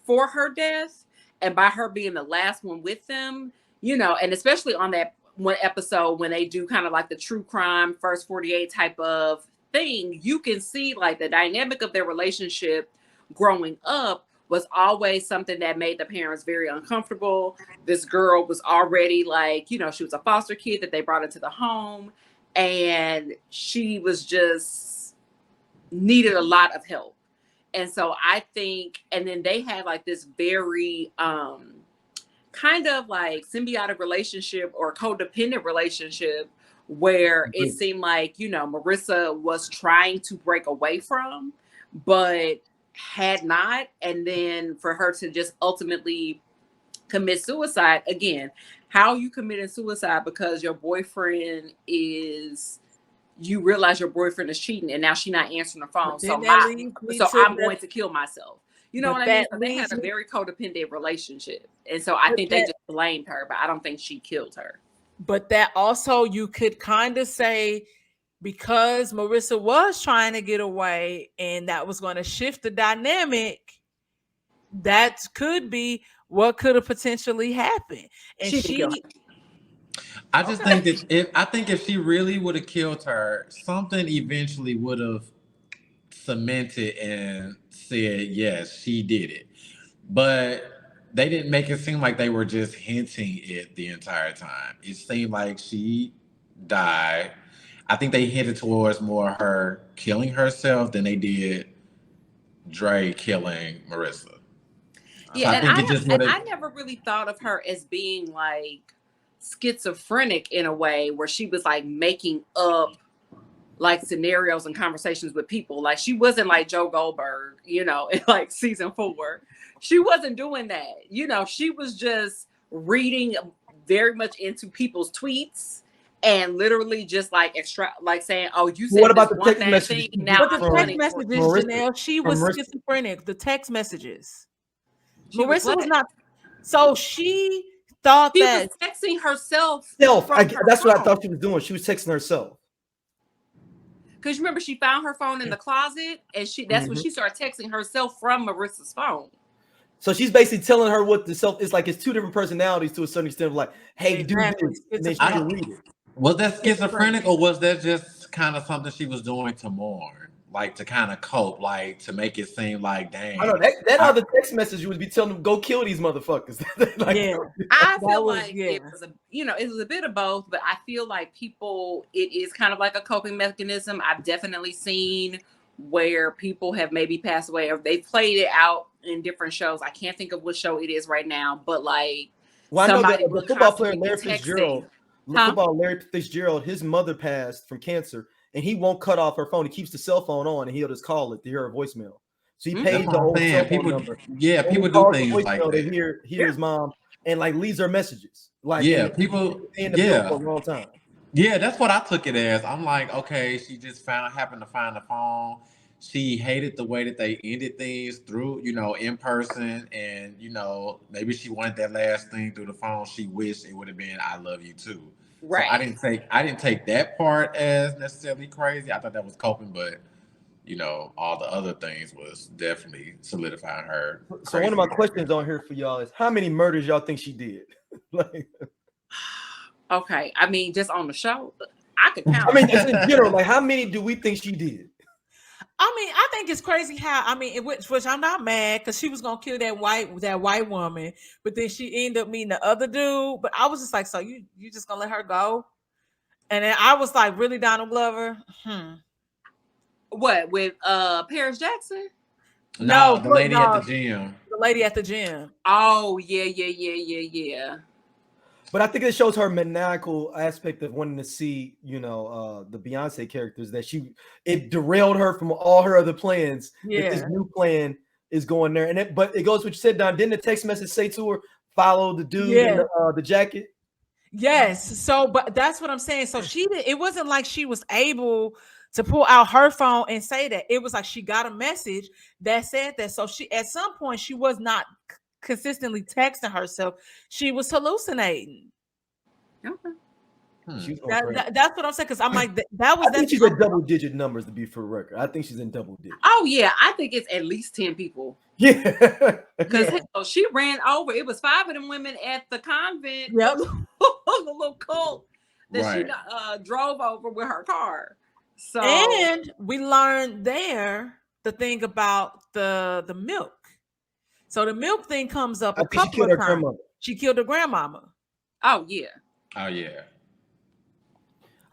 for her death. And by her being the last one with them, and especially on that one episode when they do kind of like the true crime first 48 type of thing, you can see like the dynamic of their relationship growing up was always something that made the parents very uncomfortable. This girl was already like, she was a foster kid that they brought into the home, and she was just needed a lot of help. And so I think, and then they had like this very kind of like symbiotic relationship or codependent relationship where it seemed like, Marissa was trying to break away from, but had not. And then for her to just ultimately commit suicide, again, how you committing suicide because your boyfriend you realize your boyfriend is cheating and now she's not answering the phone. So I'm going to kill myself. You know what I mean? So they had a very codependent relationship. And so I think they just blamed her, but I don't think she killed her. But that also, you could kind of say, because Marissa was trying to get away and that was going to shift the dynamic, that could be what could have potentially happened. And I just think that if she really would have killed her, something eventually would have cemented and said, yes, she did it. But they didn't make it seem like they were just hinting it the entire time. It seemed like she died. I think they hinted towards more her killing herself than they did Dre killing Marissa. Yeah, I never really thought of her as being like schizophrenic in a way where she was like making up like scenarios and conversations with people. Like she wasn't like Joe Goldberg, in like season 4. She wasn't doing that. She was just reading very much into people's tweets and literally just like saying, "Oh, you said What about this the one text bad messages? thing. Now But I'm the text running for messages, you." Marissa, Janelle, she from was Marissa. schizophrenic. The text messages. She was Marissa was what? not. So she thought She was that. texting herself Self. from her That's what I phone. thought she was doing. She was texting herself. Because remember, she found her phone in the closet, and that's when she started texting herself from Marissa's phone. So she's basically telling her what the self is like. It's two different personalities to a certain extent. Of like, hey, Exactly. do this, and then she Schizophrenic. can read it. Was that schizophrenic, or was that just kind of something she was doing to mourn, like to kind of cope, like to make it seem like, dang? I know that other text message you would be telling them, go kill these motherfuckers. Like, Yeah. I That feel was- like yeah. it was it was a bit of both, but I feel like it is kind of like a coping mechanism. I've definitely seen where people have maybe passed away, or they've played it out in different shows. I can't think of what show it is right now, but like, well, I know somebody that will the football player constantly Larry be texting. Fitzgerald, football Larry Fitzgerald, his mother passed from cancer, and he won't cut off her phone. He keeps the cell phone on, and he'll just call it to hear her voicemail. So he pays the old cell phone number. Yeah, people do things like that. To hear his mom, and like leaves her messages. Like, yeah, and people. paying the bill Yeah, for a long time. yeah, that's what I took it as. I'm like, okay, she just happened to find the phone. She hated the way that they ended things through, in person, and maybe she wanted that last thing through the phone. She wished it would have been "I love you too." Right. So I didn't take that part as necessarily crazy. I thought that was coping, but all the other things was definitely solidifying her. So one of my questions on here for y'all is, how many murders y'all think she did? Like, Okay, I mean, just on the show, I could count. I mean, just in general, like, how many do we think she did? I mean, I think it's crazy how which I'm not mad because she was gonna kill that white woman, but then she ended up meeting the other dude. But I was just like, so you just gonna let her go? And then I was like, really, Donald Glover? What, with Paris Jackson? No, the lady at the gym. The lady at the gym. Oh yeah. But I think it shows her maniacal aspect of wanting to see, the Beyonce characters, that it derailed her from all her other plans. Yeah. That this new plan is going there. But it goes what you said, Don. Didn't the text message say to her, follow the dude in the jacket? Yes. So, but that's what I'm saying. So it wasn't like she was able to pull out her phone and say that. It was like she got a message that said that. So at some point, she was not consistently texting herself. She was hallucinating. Okay. That's what I'm saying, because I'm like, that was. I think she's at double-digit numbers, to be for the record. I think she's in double digits. Oh yeah, I think it's at least 10 people. Yeah, because she ran over. It was 5 of them women at the convent. Yep. The little cult that she drove over with her car. So, and we learned there the thing about the milk. So the milk thing comes up a couple of times. She killed her grandmama. Oh yeah. I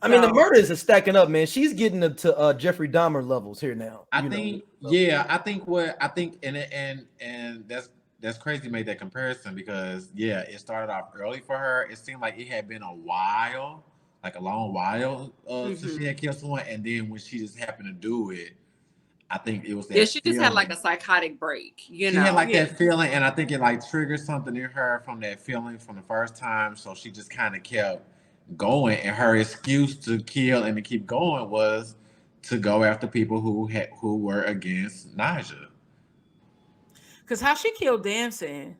mean, the murders are stacking up, man. She's getting to Jeffrey Dahmer levels here now. I think, and that's crazy to make that comparison, because it started off early for her. It seemed like it had been a while, like a long while, since she had killed someone, and then when she just happened to do it, I think it was that. Yeah, she just had like a psychotic break. She had like that feeling, and I think it like triggered something in her from that feeling from the first time. So she just kind of kept going, and her excuse to kill and to keep going was to go after people who were against Naja. Because how she killed Damson,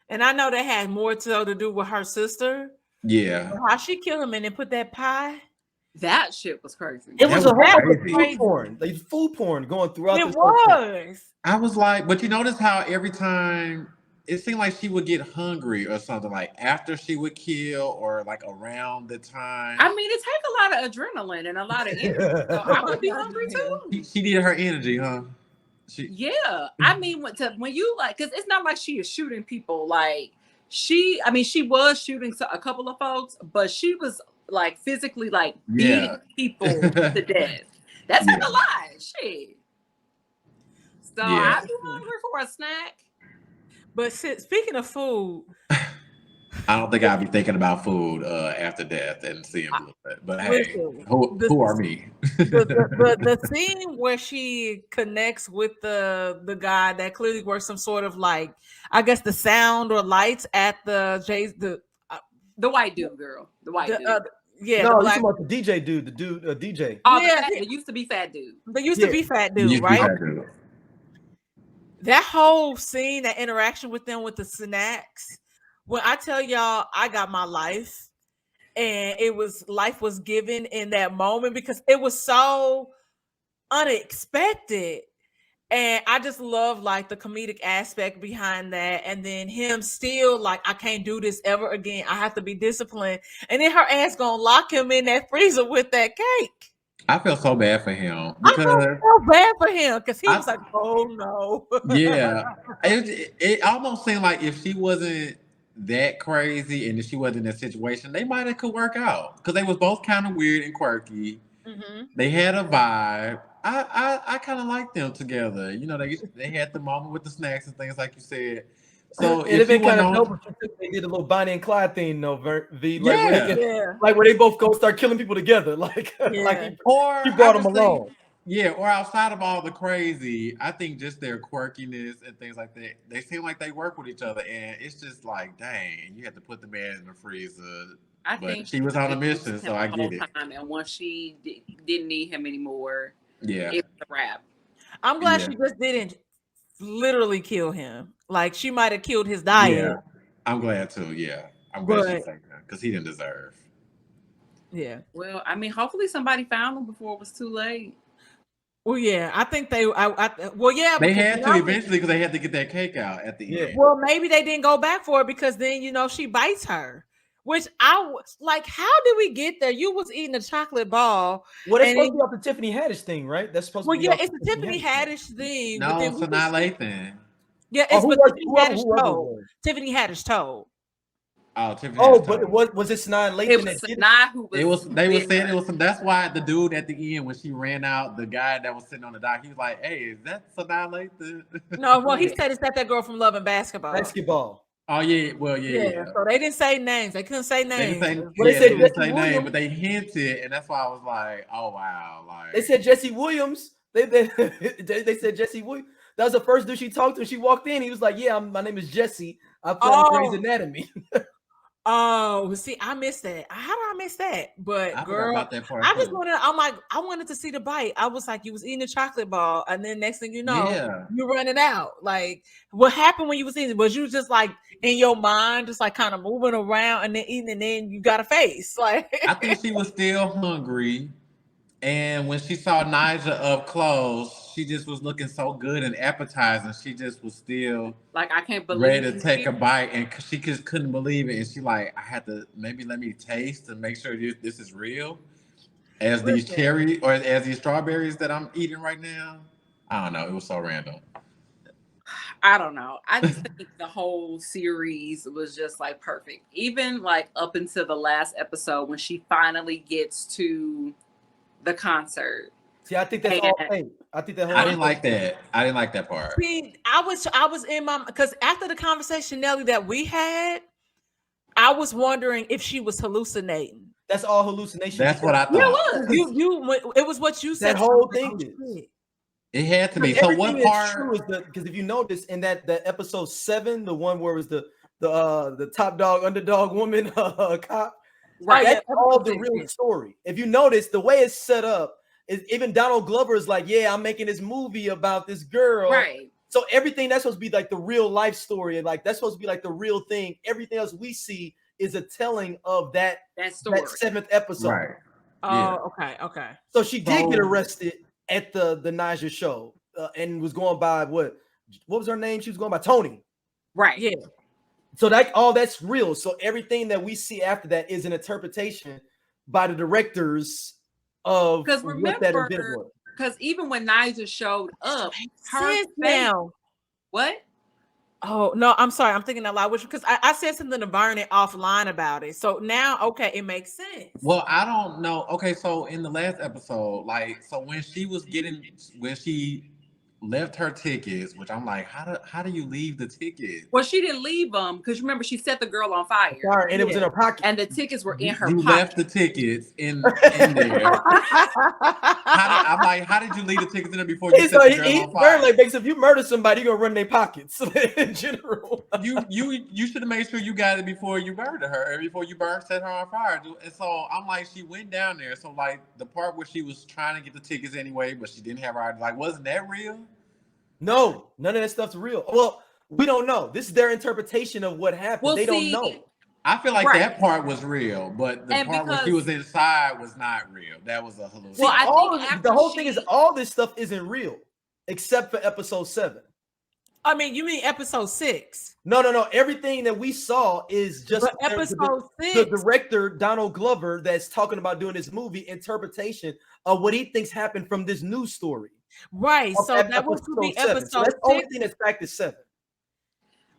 and I know that had more to do with her sister. Yeah. How she killed him and then put that pie. That shit was crazy. It was a whole food porn. Like food porn going throughout. It was. I was like, but you notice how every time it seemed like she would get hungry or something, like after she would kill or like around the time. I mean, it takes a lot of adrenaline and a lot of energy. So I would be hungry too. She needed her energy, huh? I mean, when you like, because it's not like she is shooting people. Like she was shooting a couple of folks, but she was like physically like beating people to death. That's like a lot. Shit. So I'd be hungry for a snack. But speaking of food, I don't think I'd be thinking about food after death and seeing blood. But hey, who are me? the scene where she connects with the guy that clearly works some sort of like, I guess, the sound or lights at the white dude, girl. The white dude. Yeah, No, the you black. talking about the DJ dude, the dude DJ. Oh, Yeah, the used to be fat dude. There used to be fat You dude, used to be right? that dude. That whole scene, that interaction with them with the snacks. When I tell y'all, I got my life, and life was given in that moment because it was so unexpected. And I just love like the comedic aspect behind that. And then him still like, I can't do this ever again. I have to be disciplined. And then her ass gonna lock him in that freezer with that cake. I feel so bad for him I felt because so bad for him because he was like, oh no. yeah, it almost seemed like if she wasn't that crazy and if she wasn't in that situation, they might have could work out because they was both kind of weird and quirky. Mm-hmm. They had a vibe. I kind of liked them together. You know, they had the moment with the snacks and things like you said. So It'd have been kind of on, dope if they did a little Bonnie and Clyde thing, though. V, like Yeah. where they like where they both go start killing people together, like like or he brought I them just think- along. Yeah, or outside of all the crazy, I think just their quirkiness and things like that, they seem like they work with each other, and it's just like, dang, you have to put the man in the freezer. I But think she was on a it mission, was so him I the get whole it. time, and once she didn't need him anymore, Yeah, it was a wrap. I'm glad Yeah. she just didn't literally kill him. Like she might have killed his diet. Yeah, I'm glad too. Yeah, I'm glad she But- said that because he didn't deserve. Yeah. Well, I mean, hopefully somebody found him before it was too late. Well, yeah, I think they. Well, yeah, They because, had you to know, eventually because they had to get that cake out at the end. Well, maybe they didn't go back for it because then she bites her. Which I was like, how did we get there? You was eating a chocolate ball. Well, that's and supposed to be off the Tiffany Haddish thing, right? That's supposed Well, to be. yeah, off it's the Tiffany Haddish thing. but No, then it's we not just- Lathan. Yeah, Oh, it's who but was- Tiffany whoever- Haddish whoever it told. was. Tiffany Haddish told. Oh, Tiffany. Oh, Haddish but told. was it Sanaa Lathan? It was Sanaa who was. It was. They were with saying her. it was. That's why the dude at the end when she ran out, the guy that was sitting on the dock, he was like, "Hey, is that Sanaa Lathan?" No, well, he said it's that girl from Love and Basketball. Basketball. Oh yeah, well yeah. So they didn't say names. They couldn't say They names. didn't say, Well, they yeah, said they didn't Jesse say name, Williams. but they hinted, and that's why I was like, "Oh wow!" Like They said Jesse Williams. They said Jesse Williams. That was the first dude she talked to. She walked in. He was like, "Yeah, my name is Jesse. I play on Grey's Anatomy." Oh, see, I missed that. How did I miss that? But I forgot girl, about that part I just too. wanted. I'm like, I wanted to see the bite. I was like, you was eating a chocolate ball, and then next thing you know, Yeah. you're running out. Like, what happened when you was eating? Was you just like in your mind, just like kind of moving around and then eating, and then you got a face? Like, I think she was still hungry. And when she saw Nyjah up close, she just was looking so good and appetizing. She just was still Like, I can't believe ready to he's take a here. bite, and she just couldn't believe it. And she like, I had to maybe let me taste to make sure this is real. As these cherry or as these strawberries that I'm eating right now. I don't know. It was so random. I don't know. I just think the whole series was just like perfect. Even like up until the last episode when she finally gets to the concert. See, I think that's all fake. I think that whole I didn't like that. I didn't like that part. see, I was in my because after the conversation, Nelly, that we had, I was wondering if she was hallucinating. That's all hallucination. That's what I thought. Yeah, it was. It was what you said. That whole I was like, thing oh, shit. It had to be. But So everything what that's part? true is because if you notice in that episode 7, the one where it was the top dog underdog woman cop, Right. that's Yeah, all the everything. real story. If you notice the way it's set up, is even Donald Glover is like, yeah, I'm making this movie about this girl. Right. So everything that's supposed to be like the real life story, and like that's supposed to be like the real thing. Everything else we see is a telling of that story. that 7th episode. Right. Oh, okay. So she did get So- arrested at the Nyjah show and was going by what was her name? She was going by Tony. Right. Yeah. So that all that's real. So everything that we see after that is an interpretation by the directors of Because what that event remember, was. because even when Nyjah showed up, her Sis face. now. What? Oh no, I'm sorry. I'm thinking that loud, which because I said something to Barney offline about it. So now, okay, it makes sense. Well, I don't know. Okay, so in the last episode, like, so when she left her tickets, which I'm like, how do you leave the tickets? Well, she didn't leave them because remember she set the girl on fire. Sorry, and it was in her pocket. And the tickets were in her You pocket. left the tickets in there. I'm like, how did you leave the tickets in there before you set the girl on fire? Like, because if you murder somebody, you're gonna run their pockets in general. You should have made sure you got it before you murdered her, or before you set her on fire. And so I'm like, she went down there. So like the part where she was trying to get the tickets anyway, but she didn't have her ID, like, wasn't that real? No, none of that stuff's real. Well, we don't know. This is their interpretation of what happened. They don't know. I feel like that part was real, but the part where she was inside was not real. That was a hallucination. Well, I think the whole thing is all this stuff isn't real, except for episode 7. I mean, you mean episode 6? No. Everything that we saw is just episode 6. The director, Donald Glover, that's talking about doing this movie interpretation of what he thinks happened from this news story. Right. So that was to be episode 6. So that's the only thing that's fact is 7.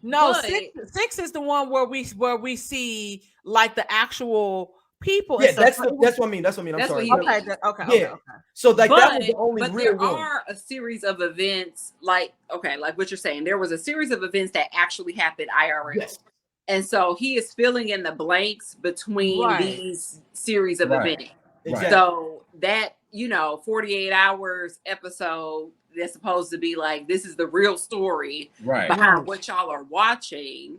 No, 6 is the one where we see like the actual people. Yeah, that's what I mean. That's what I mean. I'm sorry. Okay. So like that was the only real there one. are a series of events like what you're saying. There was a series of events that actually happened IRL. Yes. And so he is filling in the blanks between these series of events. Exactly. So that 48 hours episode that's supposed to be like, this is the real story behind what y'all are watching.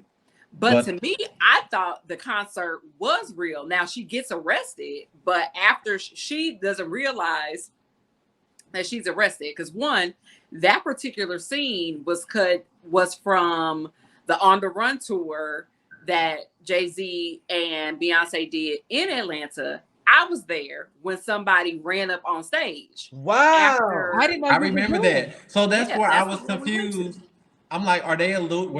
But to me, I thought the concert was real. Now she gets arrested, but after she doesn't realize that she's arrested, because one, that particular scene was from the On the Run tour that Jay-Z and Beyonce did in Atlanta. I was there when somebody ran up on stage. Wow. I remember that. So that's where I was confused. I'm like, were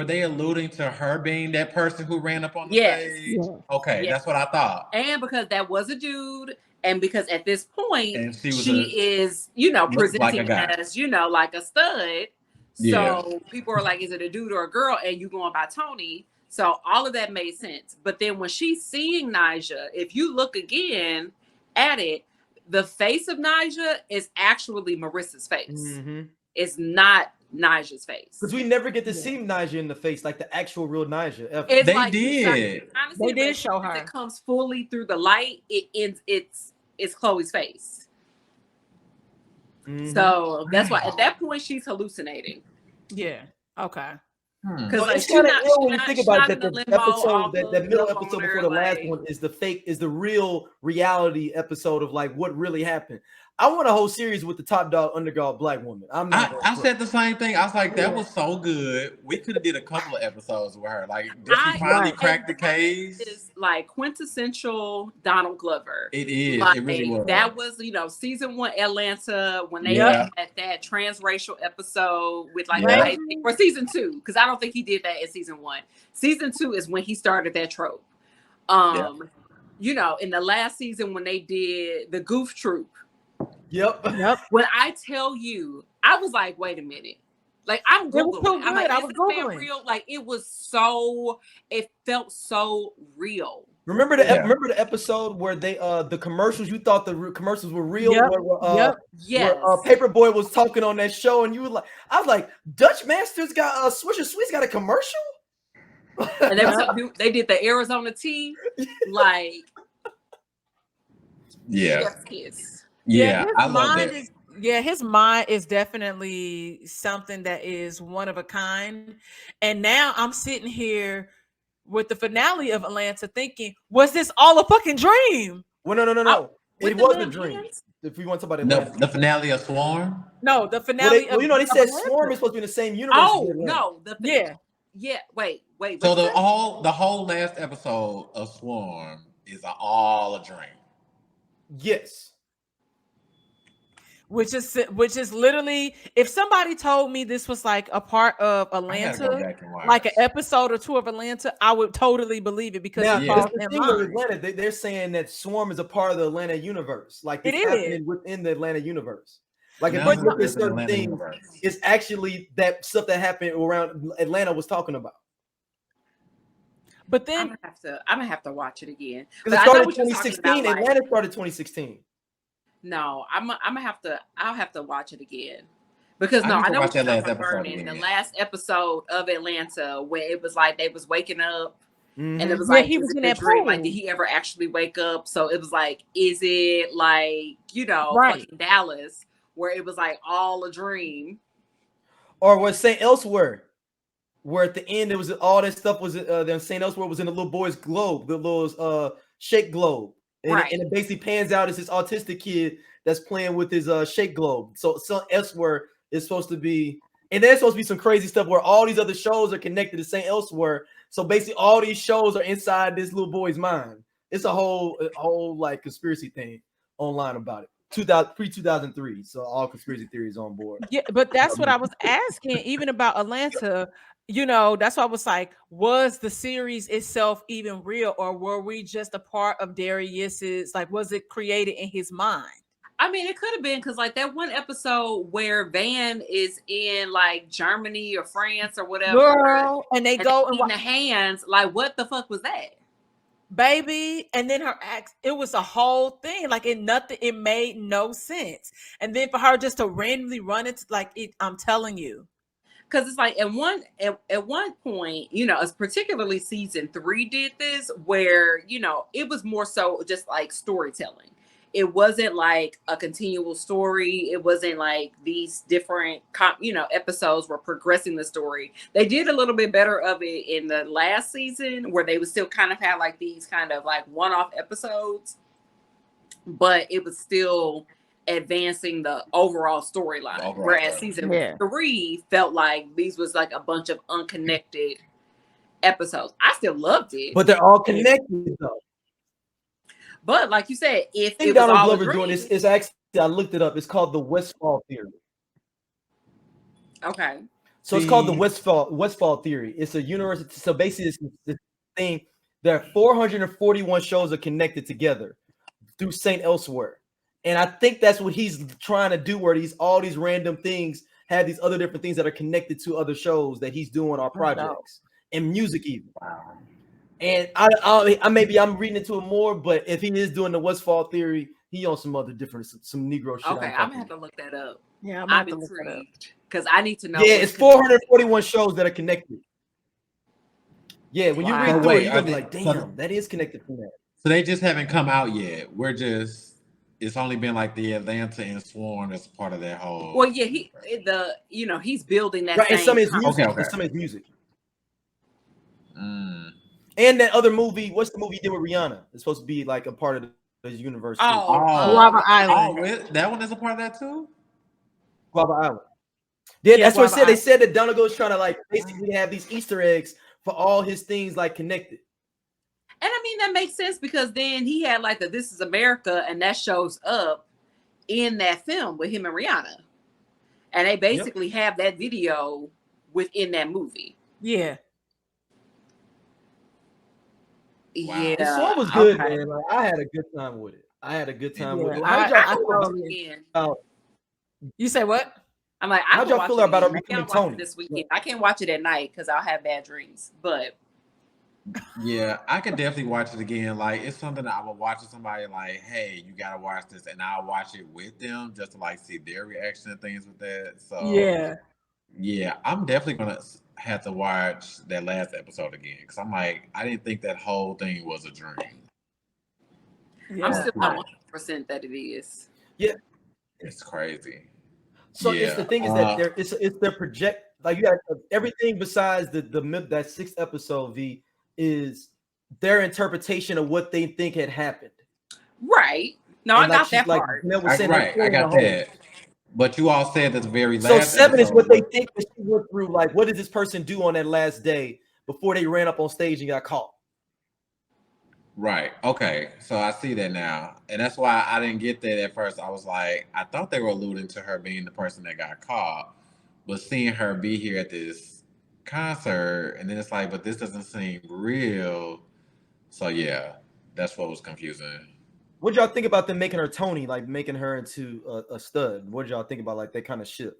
they alluding to her being that person who ran up on the stage? Yeah. Okay, that's what I thought. And because that was a dude, and because at this point she is, presenting as, like a stud. So people are like, is it a dude or a girl? And you going by Tony. So all of that made sense. But then when she's seeing Nyjah, if you look again at it, the face of Nyjah is actually Marissa's face. Mm-hmm. It's not Nyjah's face. Because we never get to see Nyjah in the face, like the actual real Nyjah. Ever. They did. Honestly, they did show her. It comes fully through the light. It's Chloe's face. Mm-hmm. So that's why at that point she's hallucinating. Yeah. Okay. Because it's kind of ill when you think about that. That middle episode before the last one is the real reality episode of like what really happened. I want a whole series with the top dog underdog black woman. I said the same thing. I was like, that was so good. We could have did a couple of episodes with her. Like, did she finally crack the case? It's like quintessential Donald Glover. It is. Like, it really was. That was, season 1 Atlanta when they had that transracial episode with or season 2, because I don't think he did that in season 1. Season 2 is when he started that trope. In the last season when they did the Goof Troop. Yep. When I tell you, I was like, wait a minute. Like, I'm Googling. I'm like, is this real? Like, it felt so real. Remember the episode where they the commercials, you thought the commercials were real? Where Paperboy was talking on that show, and you were like, I was like, Dutch Masters got Swisher Sweets got a commercial? And they did the Arizona tea, like Yeah, I love that. His mind is definitely something that is one of a kind. And now I'm sitting here with the finale of Atlanta thinking, was this all a fucking dream? Well, no. It was a dream. If we want to talk about it, the finale of Swarm? No, the finale they said Swarm is supposed to be in the same universe. Oh, no. Wait. So the whole last episode of Swarm is all a dream. Yes. Which is literally, if somebody told me this was like a part of Atlanta, like an episode or 2 of Atlanta, I would totally believe it because they're saying that Swarm is a part of the Atlanta universe. Like it's happening within the Atlanta universe. Like if you look at certain things, it's actually that stuff that happened around Atlanta was talking about. But then I'm gonna have to watch it again. Because it started 2016. Atlanta started 2016. No, I'll have to watch it again. Because no, need I to know watch what that you're last episode referring in the again. last episode of Atlanta, where it was like they was waking up, and it was Yeah, like, he is was it in a that dream? Like, did pool. he ever actually wake up? So it was like, is it like, you know, Right. fucking Dallas, where it was like all a dream? Or was St. Elsewhere, where at the end it was all that stuff was then St. Elsewhere was in the little boy's globe, the little shake globe. And, Right. and it basically pans out as this autistic kid that's playing with his shake globe. So Elsewhere is supposed to be, and there's supposed to be some crazy stuff where all these other shows are connected to St. Elsewhere. So basically all these shows are inside this little boy's mind. It's a whole like conspiracy thing online about it. 2003. So all conspiracy theories on board. Yeah, but that's what I was asking, even about Atlanta. You know, that's why I was like, was the series itself even real, or were we just a part of Darius's, like, was it created in his mind? I mean, it could have been because like that one episode where Van is in like Germany or France or whatever, Girl, and they go and in the hands. Like, what the fuck was that? baby, and then her act, it was a whole thing, like it made no sense. And then for her just to randomly run into like it, I'm telling you, because it's like at one point, you know, it's particularly season 3 did this, where, you know, it was more so just like storytelling. It wasn't like a continual story. It wasn't like these different, episodes were progressing the story. They did a little bit better of it in the last season, where they would still kind of have like these kind of like one-off episodes, but it was still advancing the overall storyline. Whereas season 3 felt like these was like a bunch of unconnected episodes. I still loved it, but they're all connected though. But like you said, if I think it was Donald all Glover's doing this, it's actually, I looked it up. It's called the Westfall theory. Okay. So it's called the Westfall theory. It's a universe. So basically, it's this thing. There are 441 shows are connected together through St. Elsewhere, and I think that's what he's trying to do. Where all these random things have these other different things that are connected to other shows that he's doing or projects and music even. Wow. And I maybe I'm reading into it more, but if he is doing the Westfall theory, he on some other different some Negro shit. Okay, I'm gonna have to look that up. Yeah, I'm intrigued because I need to know. Yeah, it's 441 shows that are connected. Yeah, when you read through it, you're gonna be like, damn, that is connected from that. So they just haven't come out yet. It's only been like the Atlanta and Sworn as part of that whole. Well, yeah, he's building that. Right, and some of his music. Okay. Some of his music. And that other movie, what's the movie he did with Rihanna? It's supposed to be like a part of the universe. Guava Island. That one is a part of that too? Guava Island. Yeah, that's what it said. Guava They said that Donald Goes trying to like basically have these Easter eggs for all his things like connected. And I mean, that makes sense because then he had like the This Is America, and that shows up in that film with him and Rihanna. And they basically have that video within that movie. Yeah. Wow. Yeah. The song was good, man. Like, I had a good time with it. With it. How y'all You say what? I'm like, how'd y'all feel about her becoming Tony this weekend? I can't watch it at night because I'll have bad dreams. But yeah, I could definitely watch it again. Like, it's something that I would watch with somebody like, hey, you gotta watch this, and I'll watch it with them just to like see their reaction and things with that. So yeah, I'm definitely gonna have to watch that last episode again because I'm like, I didn't think that whole thing was a dream. Yeah. I'm still not 100% that it is. Yeah, it's crazy. So it's the thing is that it's their project, like you got everything besides that 6th episode is their interpretation of what they think had happened. Right. No, and I got that part. I got that. But you all said that the very last. So 7 is what they think that she went through. Like, what did this person do on that last day before they ran up on stage and got caught? Right. Okay. So I see that now. And that's why I didn't get that at first. I was like, I thought they were alluding to her being the person that got caught, but seeing her be here at this concert, and then it's like, but this doesn't seem real. So yeah, that's what was confusing. What y'all think about them making her Tony, like making her into a stud? What did y'all think about like that kind of shit?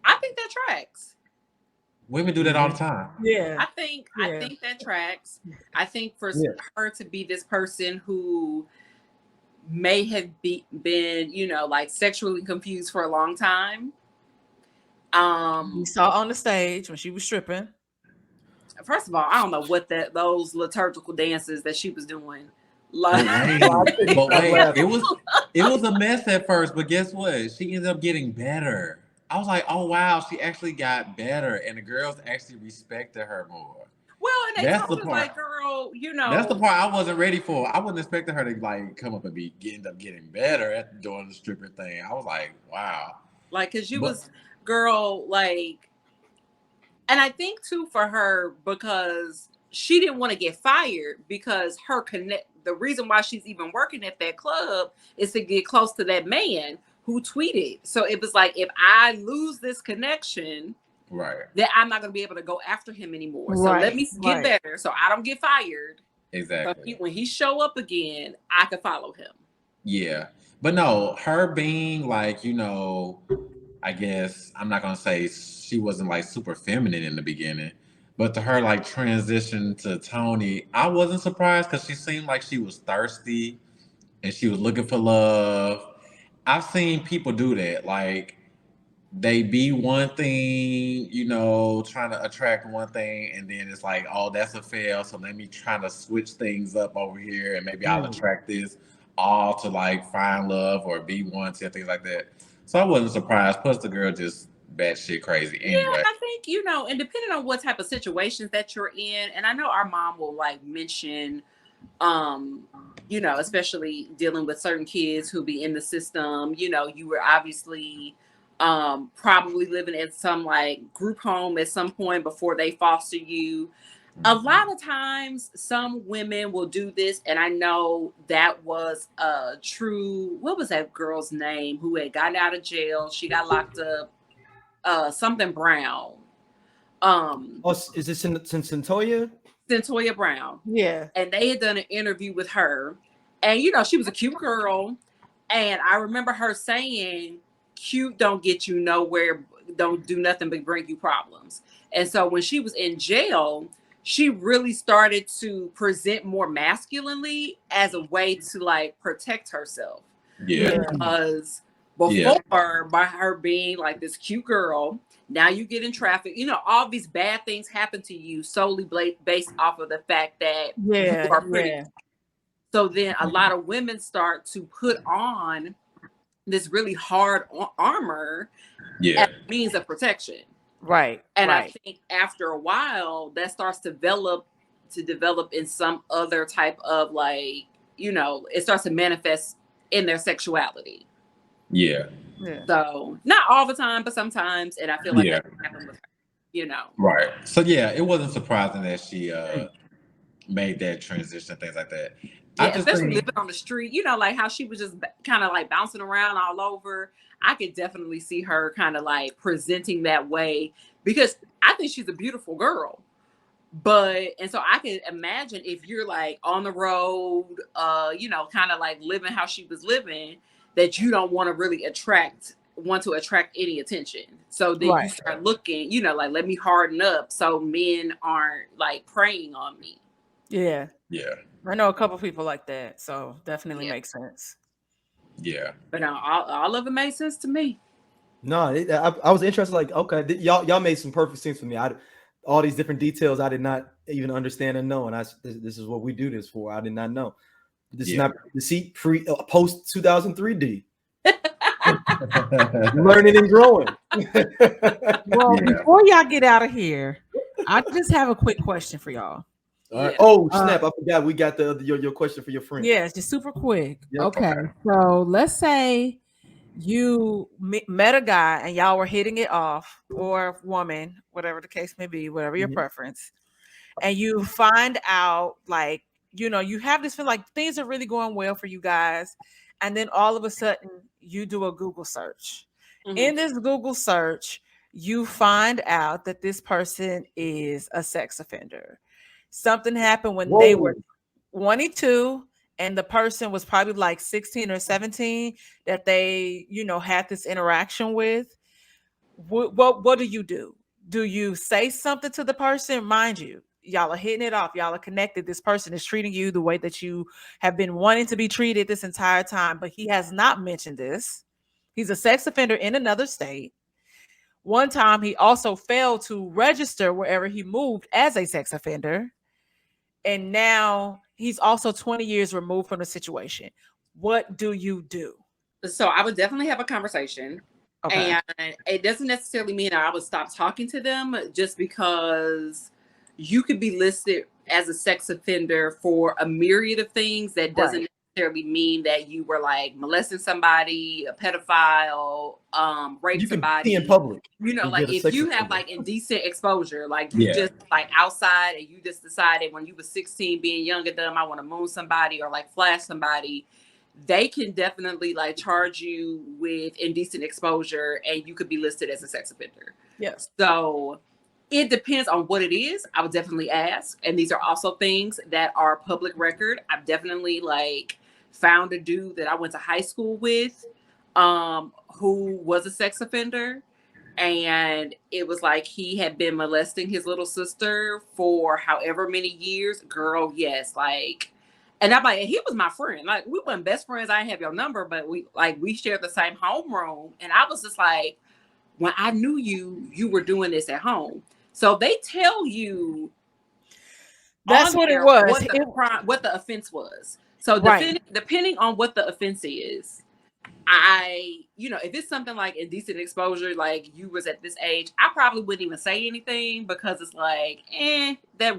I think that tracks. Women do that all the time. Yeah. I think that tracks. I think for her to be this person who may have been, like sexually confused for a long time, You saw on the stage when she was stripping. First of all, I don't know what those liturgical dances that she was doing. But Like, wait, it was a mess at first, but guess what? She ended up getting better. I was like, oh wow, she actually got better, and the girls actually respected her more. well, and they That's told the her, part. like, girl, That's the part I wasn't ready for. I wasn't expecting her to like come up and end up getting better at doing the stripper thing. I was like, wow. like, because you was, girl, like, and I think too for her, because she didn't want to get fired, because the reason why she's even working at that club is to get close to that man who tweeted. So it was like, if I lose this connection, right, then I'm not going to be able to go after him anymore. Right, so let me get better so I don't get fired. Exactly. So when he show up again, I can follow him. Yeah. But no, her being like, you know, I guess I'm not going to say she wasn't like super feminine in the beginning, but to her like transition to Tony, I wasn't surprised because she seemed like she was thirsty and she was looking for love. I've seen people do that. Like they be one thing, you know, trying to attract one thing, and then it's like, oh, that's a fail. So let me try to switch things up over here, and maybe I'll attract this all to like find love or be wanted, things like that. So I wasn't surprised. Plus, the girl just batshit crazy anyway. Yeah, I think, you know, and depending on what type of situations that you're in, and I know our mom will like mention, you know, especially dealing with certain kids who be in the system, you know, you were obviously probably living in some like group home at some point before they foster you. A lot of times some women will do this, and I know that was true. What was that girl's name who had gotten out of jail? She got locked up, something Brown. Is it Centoya? Centoya Brown. Yeah. And they had done an interview with her, and you know, she was a cute girl, and I remember her saying, cute don't get you nowhere, don't do nothing but bring you problems. And so when she was in jail, she really started to present more masculinely as a way to like protect herself. Yeah. Because before, by her being like this cute girl, now you get in traffic, you know, all these bad things happen to you solely based off of the fact that you are pretty. So then a lot of women start to put on this really hard armor as a means of protection. Right. And I think after a while that starts to develop in some other type of like, you know, it starts to manifest in their sexuality. Yeah. So not all the time, but sometimes. And I feel like that happened with her, you know. Right. So yeah, it wasn't surprising that she made that transition, things like that. Yeah, especially living on the street, you know, like how she was just kind of like bouncing around all over. I could definitely see her kind of like presenting that way, because I think she's a beautiful girl. And so I can imagine if you're like on the road, you know, kind of like living how she was living, that you don't want to really attract any attention. So then you start looking, you know, like, let me harden up so men aren't like preying on me. Yeah. Yeah. I know a couple people like that, so definitely makes sense. Yeah. But no, all of it made sense to me. No, I was interested. Like, okay, y'all made some perfect sense for me. All these different details I did not even understand and know, and this is what we do this for. I did not know. This is not deceit post 2003D. Learning and growing. Well, before y'all get out of here, I just have a quick question for y'all. Oh snap! I forgot we got your question for your friend. Yeah, it's just super quick. Yep. Okay, so let's say you met a guy and y'all were hitting it off, or woman, whatever the case may be, whatever your preference, and you find out, like, you know, you have this feel like things are really going well for you guys, and then all of a sudden you do a Google search. In this Google search, you find out that this person is a sex offender. Something happened when they were 22 and the person was probably like 16 or 17 that they, you know, had this interaction with. What do you do? Do you say something to the person? Mind you, y'all are hitting it off. Y'all are connected. This person is treating you the way that you have been wanting to be treated this entire time, but he has not mentioned this. He's a sex offender in another state. One time he also failed to register wherever he moved as a sex offender. And now he's also 20 years removed from the situation. What do you do? So I would definitely have a conversation. Okay. And it doesn't necessarily mean that I would stop talking to them, just because you could be listed as a sex offender for a myriad of things. That doesn't necessarily mean that you were like molesting somebody, a pedophile, raped somebody. Be in public. You know, like if you have like indecent exposure, like you just like outside and you just decided when you were 16 being young and dumb, I want to moon somebody or like flash somebody, they can definitely like charge you with indecent exposure and you could be listed as a sex offender. Yes. So it depends on what it is. I would definitely ask. And these are also things that are public record. I've definitely like found a dude that I went to high school with who was a sex offender. And it was like he had been molesting his little sister for however many years. Girl, yes, like. And I'm like, he was my friend. Like, we weren't best friends. I didn't have your number, but we shared the same homeroom. And I was just like, when I knew you, you were doing this at home. So they tell you that's what it was. What the offense was. So depending on what the offense is, if it's something like indecent exposure, like you was at this age, I probably wouldn't even say anything because it's like, that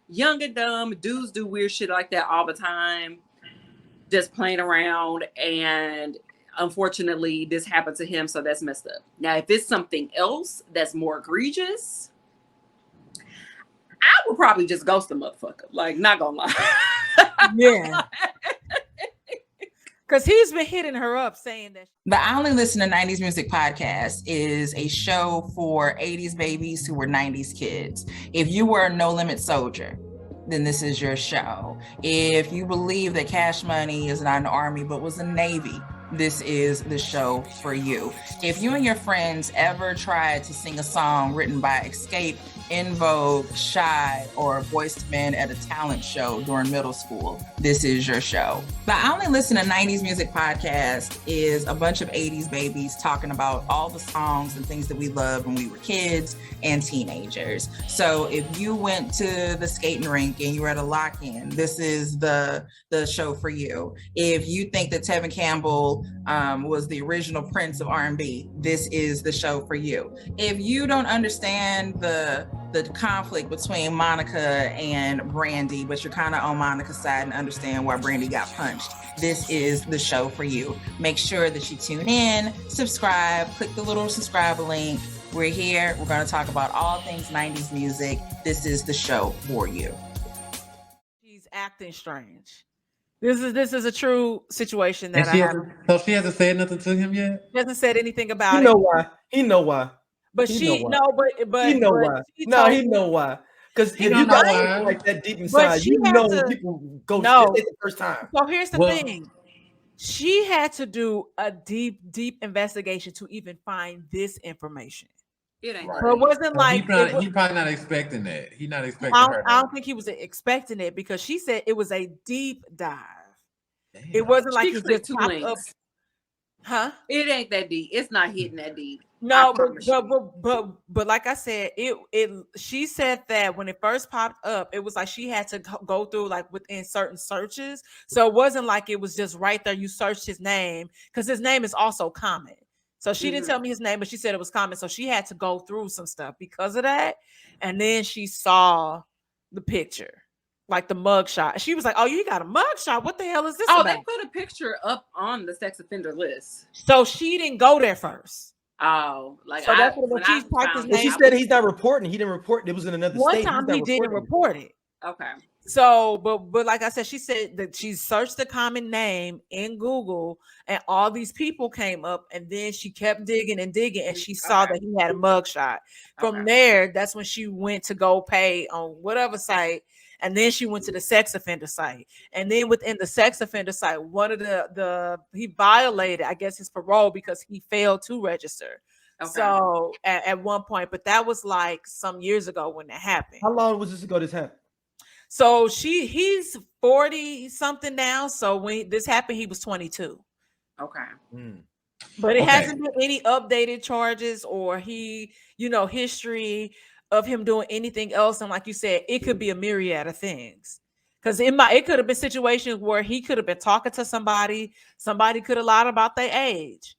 young and dumb dudes do weird shit like that all the time, just playing around. And unfortunately, this happened to him, so that's messed up. Now, if it's something else that's more egregious, I would probably just ghost the motherfucker. Like, not gonna lie. Yeah. Because he's been hitting her up saying that. The I Only Listen to 90s Music podcast is a show for 80s babies who were 90s kids. If you were a No Limit soldier, then this is your show. If you believe that Cash Money is not an army but was a Navy, this is the show for you. If you and your friends ever tried to sing a song written by Escape, In Vogue, Shy, or Boyz II Men at a talent show during middle school, this is your show. The I Only Listen to 90s Music podcast is a bunch of 80s babies talking about all the songs and things that we loved when we were kids and teenagers. So if you went to the skating rink and you were at a lock-in, this is the show for you. If you think that Tevin Campbell was the original Prince of R&B, this is the show for you. If you don't understand the conflict between Monica and Brandy, but you're kind of on Monica's side and understand why Brandy got punched, this is the show for you. Make sure that you tune in, subscribe, click the little subscribe link. We're here. We're going to talk about all things 90s music. This is the show for you. She's acting strange. This is a true situation that I have. So she hasn't said nothing to him yet? She hasn't said anything about it. He know why. But he she know why. but he know why. No, he know why. Because if you got like that deep inside, you know people go the first time. So here's the thing. She had to do a deep investigation to even find this information. It ain't So it wasn't like he probably not expecting that. He not expecting her. I don't think he was expecting it because she said it was a deep dive. Damn. It wasn't like he just popped up. Huh? It ain't that deep. It's not hitting that deep. No, but like I said, she said that when it first popped up, it was like she had to go through like within certain searches. So it wasn't like it was just right there. You searched his name because his name is also common. So she didn't tell me his name, but she said it was common. So she had to go through some stuff because of that. And then she saw the picture, like the mugshot. She was like, "Oh, you got a mugshot? What the hell is this?" Oh, they put a picture up on the sex offender list. So she didn't go there first. Oh, like so that's when she typed his name. She said he's not reporting. He didn't report. It was in another state. One time he didn't report it. Okay. So, but like I said, she said that she searched the common name in Google and all these people came up, and then she kept digging and digging, and she saw that he had a mugshot. From there, that's when she went to go pay on whatever site, and then she went to the sex offender site. And then within the sex offender site, one of he violated, I guess, his parole because he failed to register. Okay. So at one point, but that was like some years ago when that happened. How long was this ago this happened? So he's 40 something now. So when this happened, he was 22. Okay. But it Okay. hasn't been any updated charges or history of him doing anything else. And like you said, it could be a myriad of things. Because it could have been situations where he could have been talking to somebody could have lied about their age,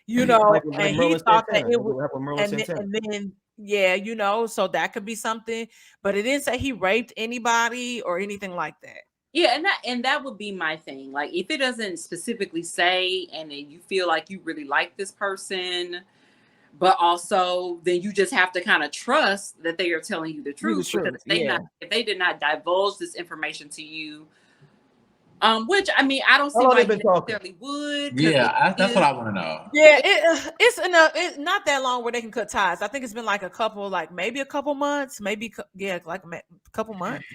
like and he Merlin thought that Santana. it would, What happened with Merlin Santana? and then so that could be something, but it didn't say he raped anybody or anything like that. Yeah, and that would be my thing. Like, if it doesn't specifically say, and then you feel like you really like this person, but also then you just have to kind of trust that they are telling you the truth. Because if they did not divulge this information to you, which I mean, I don't see why they necessarily would. Yeah, that's what I want to know. Yeah, it's not that long where they can cut ties. I think it's been like maybe a couple months, like a couple months.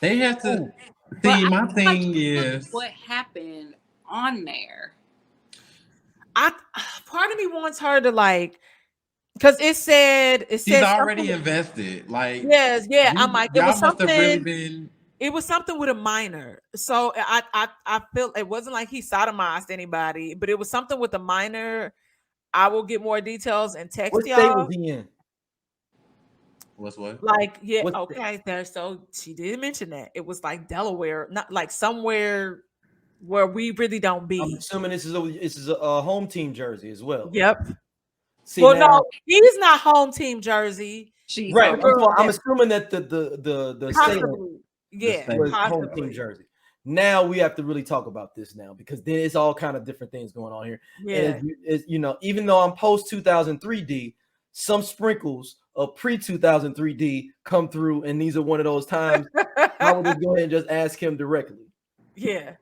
They have to see. My thing is what happened on there. Part of me wants her to because it said she's already invested. Like, yes, yeah. I'm like, it was something. It was something with a minor. So I feel it wasn't like he sodomized anybody, but it was something with a minor. I will get more details and text what y'all. State was he in? What's what? Like, yeah, okay. There, so she did mention that it was like Delaware, not like somewhere where we really don't be. I'm assuming this is a home team jersey as well. Yep. See, well, no, he's not home team jersey. She's right. I'm assuming that the possibly, was home team jersey. Now we have to really talk about this now because there's all kind of different things going on here. Yeah. And even though I'm post 2003D, some sprinkles of pre 2003D come through, and these are one of those times I would just go ahead and just ask him directly. Yeah.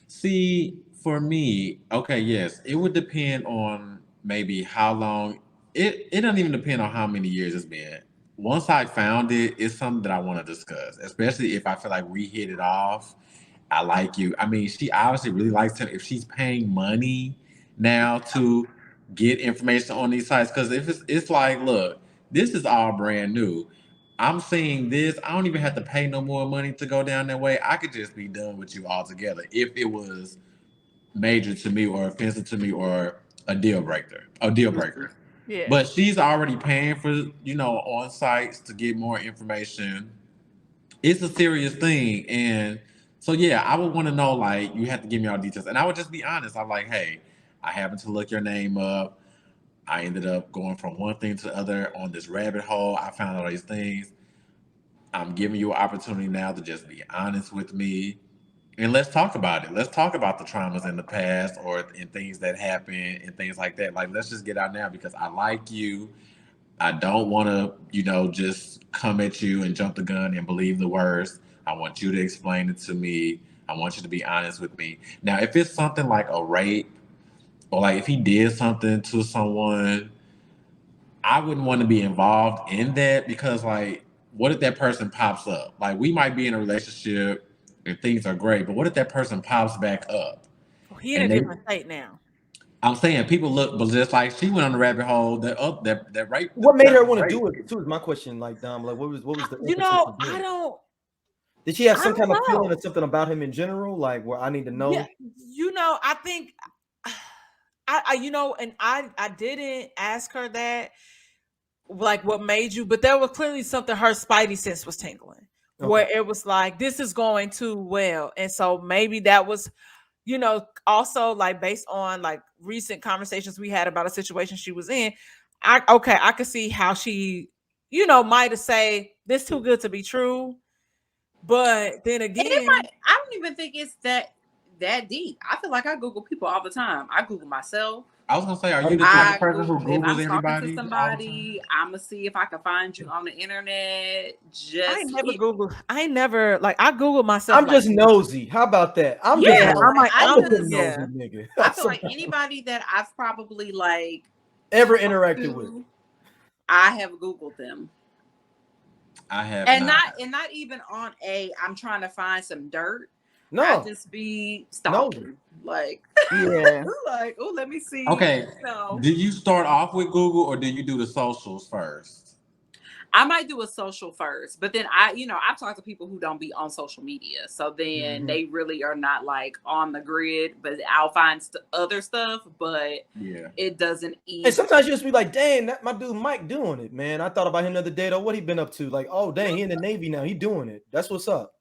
See, for me, okay, yes, it would depend on maybe how long. It doesn't even depend on how many years it's been. Once I found it, it's something that I want to discuss, especially if I feel like we hit it off. I like you. I mean, she obviously really likes him. If she's paying money now to get information on these sites, because if it's like, look, this is all brand new. I'm seeing this. I don't even have to pay no more money to go down that way. I could just be done with you altogether if it was major to me or offensive to me or a deal breaker. Yeah. But she's already paying for, on sites to get more information. It's a serious thing. And so, yeah, I would want to know, like, you have to give me all details. And I would just be honest. I'm like, hey, I happened to look your name up. I ended up going from one thing to the other on this rabbit hole. I found all these things. I'm giving you an opportunity now to just be honest with me. And let's talk about it. Let's talk about the traumas in the past and things that happened and things like that. Like, let's just get out now because I like you. I don't want to, just come at you and jump the gun and believe the worst. I want you to explain it to me. I want you to be honest with me. Now, if it's something like a rape or like if he did something to someone, I wouldn't want to be involved in that because, like, what if that person pops up? Like, we might be in a relationship and things are great, but what if that person pops back up? Well, he in a different state now. I'm saying people look, but just like she went on the rabbit hole, that rape. What made her want to do it? Too is my question. Like, Dom, like, what was the? I don't. Did she have some kind of feeling or something about him in general? Like, where I need to know. Yeah, I think, and I didn't ask her that, like, what made you, but there was clearly something her spidey sense was tingling. Okay. Where it was like, this is going too well. And so maybe that was, also like based on like recent conversations we had about a situation she was in. I could see how she, might have said this too good to be true. But then again, I don't even think it's that deep. I feel like I Google people all the time. I Google myself. I was gonna say, are you the type of person who Googles if I'm everybody? Talking to somebody, I'm gonna see if I can find you on the internet. I ain't never I Google myself. I'm just nosy. How about that? I'm nosy, nigga. I feel like anybody that I've probably ever interacted with, I have Googled them. I have, and not even on I'm trying to find some dirt. No, I just be stalking. Yeah. Oh, let me see. Okay. Do you start off with Google or do you do the socials first? I might do a social first, but then I've talked to people who don't be on social media. So then they really are not like on the grid, but I'll find other stuff, but it doesn't eat. And sometimes you just be like, dang, that my dude Mike doing it, man. I thought about him the other day though. What he been up to? Like, oh dang, he in the Navy now. He doing it. That's what's up.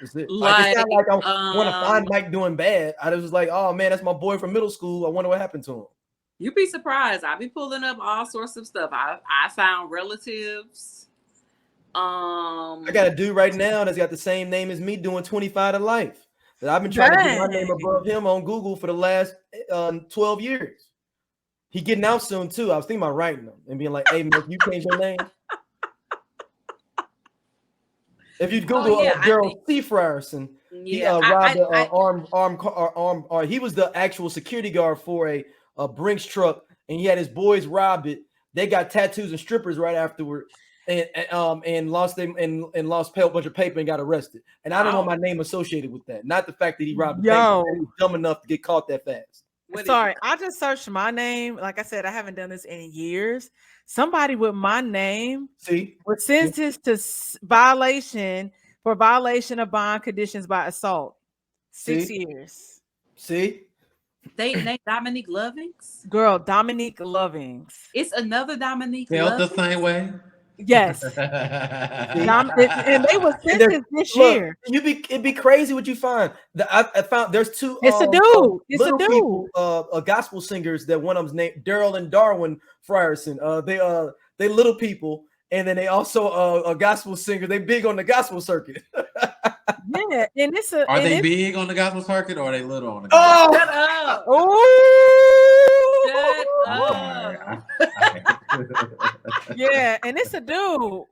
It's it. Like, it's not like I want to find Mike doing bad. I was like, oh man, that's my boy from middle school. I wonder what happened to him. You'd be surprised. I be pulling up all sorts of stuff. I found relatives. I got a dude right now that's got the same name as me doing 25 to life. That I've been trying to get my name above him on Google for the last 12 years. He getting out soon too. I was thinking about writing him and being like, "Hey, man, you change your name." If you Google Gerald C. Frierson, he robbed he was the actual security guard for a Brinks truck, and he had his boys rob it. They got tattoos and strippers right afterward, and lost them and lost a bunch of paper and got arrested. And I don't want my name associated with that. Not the fact that he robbed the paper. He was dumb enough to get caught that fast. Sorry, I just searched my name. Like I said, I haven't done this in years. Somebody with my name was sentenced to violation of bond conditions by assault. 6 years. They named Dominique Lovings? Girl, Dominique Lovings. It's another Dominique Felt Lovings. the same way? Yes. And they were sentenced this year. It'd be crazy what you find. I found there's two. It's a dude. It's a dude. People, gospel singers that one of them's named Daryl and Darwin Frierson. They little people, and then they also a gospel singer. They big on the gospel circuit. Yeah, and it's a. Are they big on the gospel circuit or are they little on the gospel circuit? Shut up! Yeah, and it's a dude.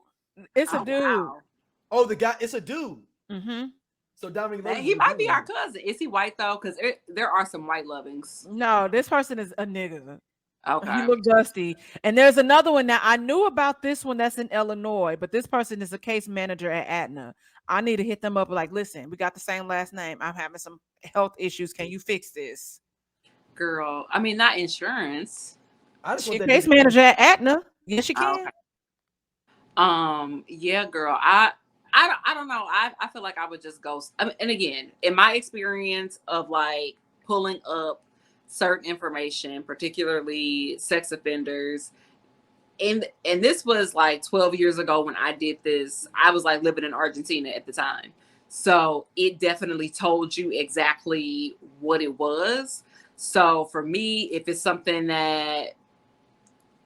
It's a dude. Wow. Oh, the guy. It's a dude. Mm-hmm. So Dominic, he might be our cousin. Is he white though? Because there are some white Lovings. No, this person is a nigga. Okay. He looked dusty. And there's another one that I knew about. This one that's in Illinois, but this person is a case manager at Aetna. I need to hit them up like, listen, we got the same last name. I'm having some health issues. Can you fix this? Girl, I mean, not insurance. She's case manager at Aetna. Yes, she can. Okay. Yeah, girl. I don't know. I feel like I would just go. And again, in my experience of like pulling up certain information, particularly sex offenders, and this was like 12 years ago when I did this. I was like living in Argentina at the time, so it definitely told you exactly what it was. So for me, if it's something that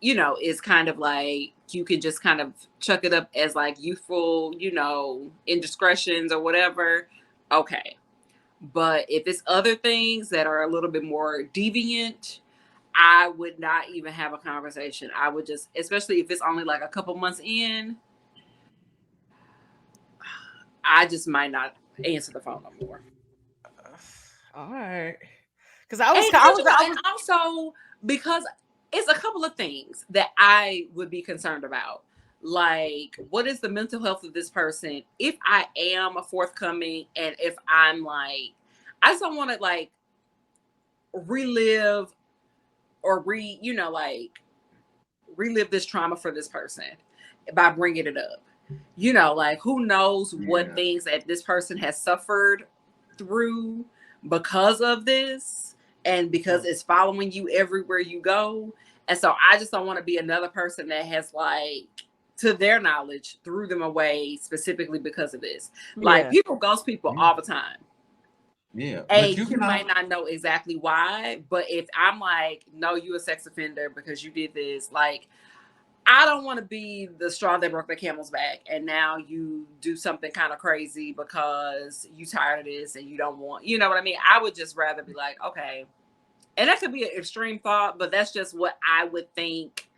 is kind of like you can just kind of chuck it up as like youthful, indiscretions or whatever, okay. But if it's other things that are a little bit more deviant, I would not even have a conversation. I would just, especially if it's only like a couple months in, I just might not answer the phone no more. All right. And also because it's a couple of things that I would be concerned about. Like, what is the mental health of this person? If I am forthcoming and if I'm like, I just don't want to like relive or relive this trauma for this person by bringing it up. Like who knows what things that this person has suffered through because of this and because it's following you everywhere you go. And so I just don't want to be another person that has like, to their knowledge, threw them away specifically because of this. Like people ghost people all the time. Yeah. And you might not know exactly why, but if I'm like, no, you a sex offender because you did this, like, I don't want to be the straw that broke the camel's back. And now you do something kind of crazy because you tired of this and you don't want, you know what I mean? I would just rather be like, okay. And that could be an extreme thought, but that's just what I would think.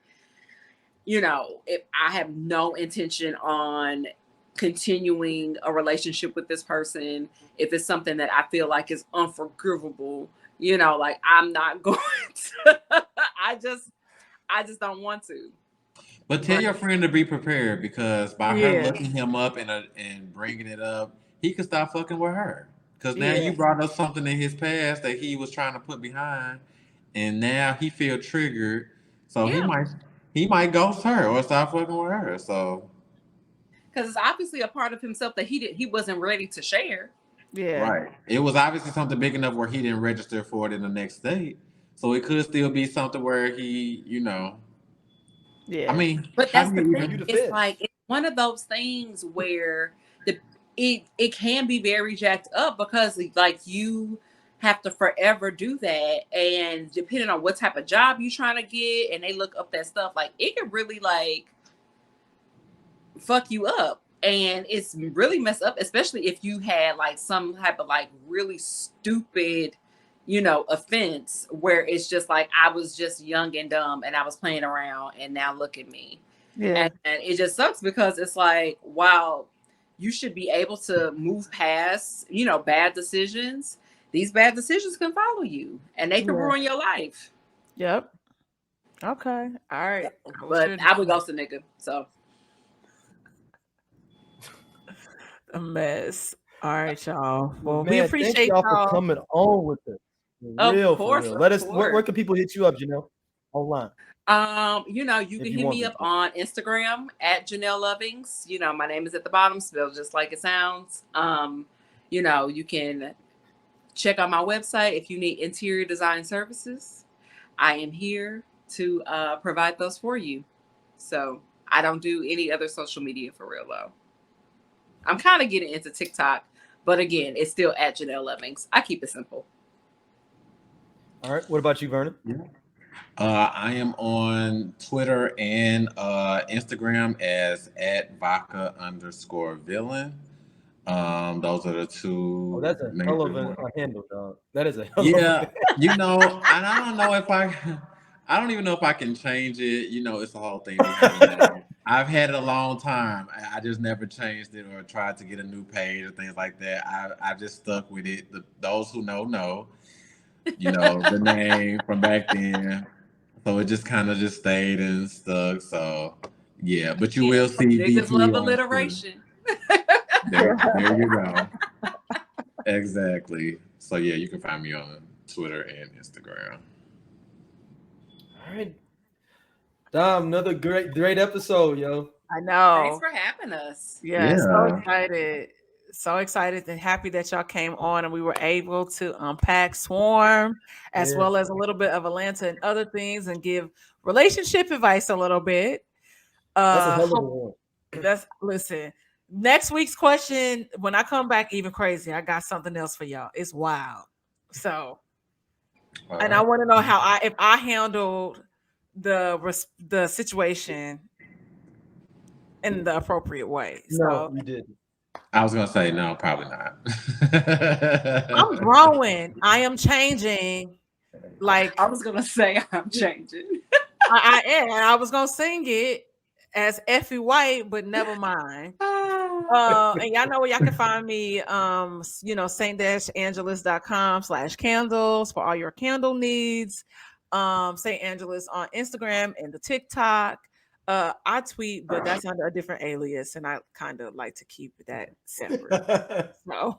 If I have no intention on continuing a relationship with this person, if it's something that I feel like is unforgivable, like I'm not going to, I just don't want to. But tell your friend to be prepared because by her looking him up and bringing it up, he could stop fucking with her. Because now you brought up something in his past that he was trying to put behind, and now he feel triggered. So he might he might ghost her or stop fucking with her. So because it's obviously a part of himself that he wasn't ready to share. Yeah. right, it was obviously something big enough where he didn't register for it in the next state. So it could still be something where he, Yeah. I mean, But how that's do the you thing. even? It's like it's one of those things where it can be very jacked up because like you have to forever do that, and depending on what type of job you're trying to get, and they look up that stuff, like it can really like fuck you up, and it's really messed up, especially if you had like some type of like really stupid offense where it's just like I was just young and dumb and I was playing around and now look at me. Yeah. And it just sucks because it's like, wow, you should be able to move past bad decisions. These bad decisions can follow you and they can ruin your life. Yep. Okay. All right. But I would ghost a nigga, so a mess. All right, y'all. Well, Man, we appreciate thank y'all for coming on with us. For real. Let us. Where can people hit you up, Jenelle? Online. You can hit me up on Instagram at Jenelle Lovings. My name is at the bottom, spelled just like it sounds. You can check out my website if you need interior design services. I am here to provide those for you. So I don't do any other social media for real though. I'm kind of getting into TikTok, but again, it's still at Jenelle Lovings. I keep it simple. All right. What about you, Vernon? Yeah. I am on Twitter and Instagram as @vodka_villain. Those are the two. Oh, that's a hell of a handle, dog. That is a hell yeah. And I don't know if I don't even know if I can change it. It's a whole thing. I've had it a long time. I just never changed it or tried to get a new page or things like that. I just stuck with it. Those who know. The name from back then. So it just kind of just stayed and stuck. So yeah, but you will see niggas love alliteration. There you go. Exactly. So yeah, you can find me on Twitter and Instagram. All right. Dom, another great episode, yo. I know. Thanks for having us. Yeah. So excited. So excited and happy that y'all came on and we were able to unpack Swarm as well as a little bit of Atlanta and other things and give relationship advice a little bit. That's a hell of a one. Listen, next week's question, when I come back even crazy, I got something else for y'all. It's wild. So, and I want to know if I handled the situation in the appropriate way. No, you didn't. I was gonna say no, probably not. I'm growing. I am changing. Like I was gonna say, I'm changing. I am. I was gonna sing it as Effie White, but never mind. And y'all know where y'all can find me. St-Angelus.com/candles for all your candle needs. St. Angelus on Instagram and the TikTok. I tweet, but that's under a different alias, and I kind of like to keep that separate. So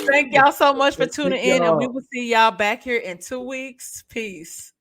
thank y'all so much for tuning in, and we will see y'all back here in 2 weeks. Peace.